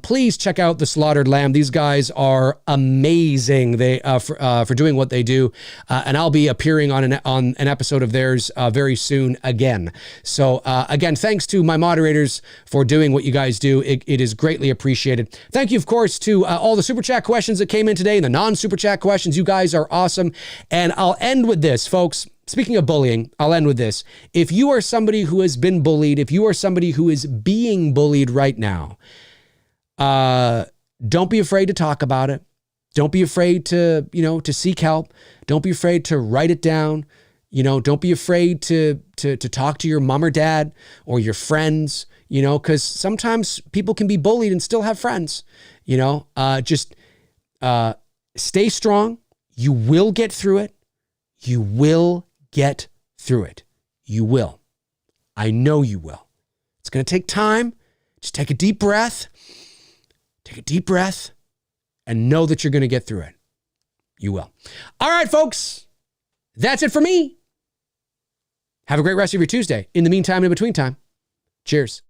Please check out The Slaughtered Lamb. These guys are amazing. They for doing what they do, and I'll be appearing on an episode of theirs very soon again. So again, thanks to my moderators for doing what you guys do. It is greatly appreciated. Thank you, of course, to all the super chat questions that came in today and the non-super chat questions. You guys are awesome. And I'll end with this, folks. Speaking of bullying, I'll end with this. If you are somebody who has been bullied, if you are somebody who is being bullied right now, don't be afraid to talk about it. Don't be afraid to seek help. Don't be afraid to write it down. Don't be afraid to talk to your mom or dad or your friends, because sometimes people can be bullied and still have friends, just stay strong. You will get through it. You will get through it. You will. I know you will. It's going to take time. Just take a deep breath. Take a deep breath and know that you're going to get through it. You will. All right, folks. That's it for me. Have a great rest of your Tuesday. In the meantime, in between time, cheers.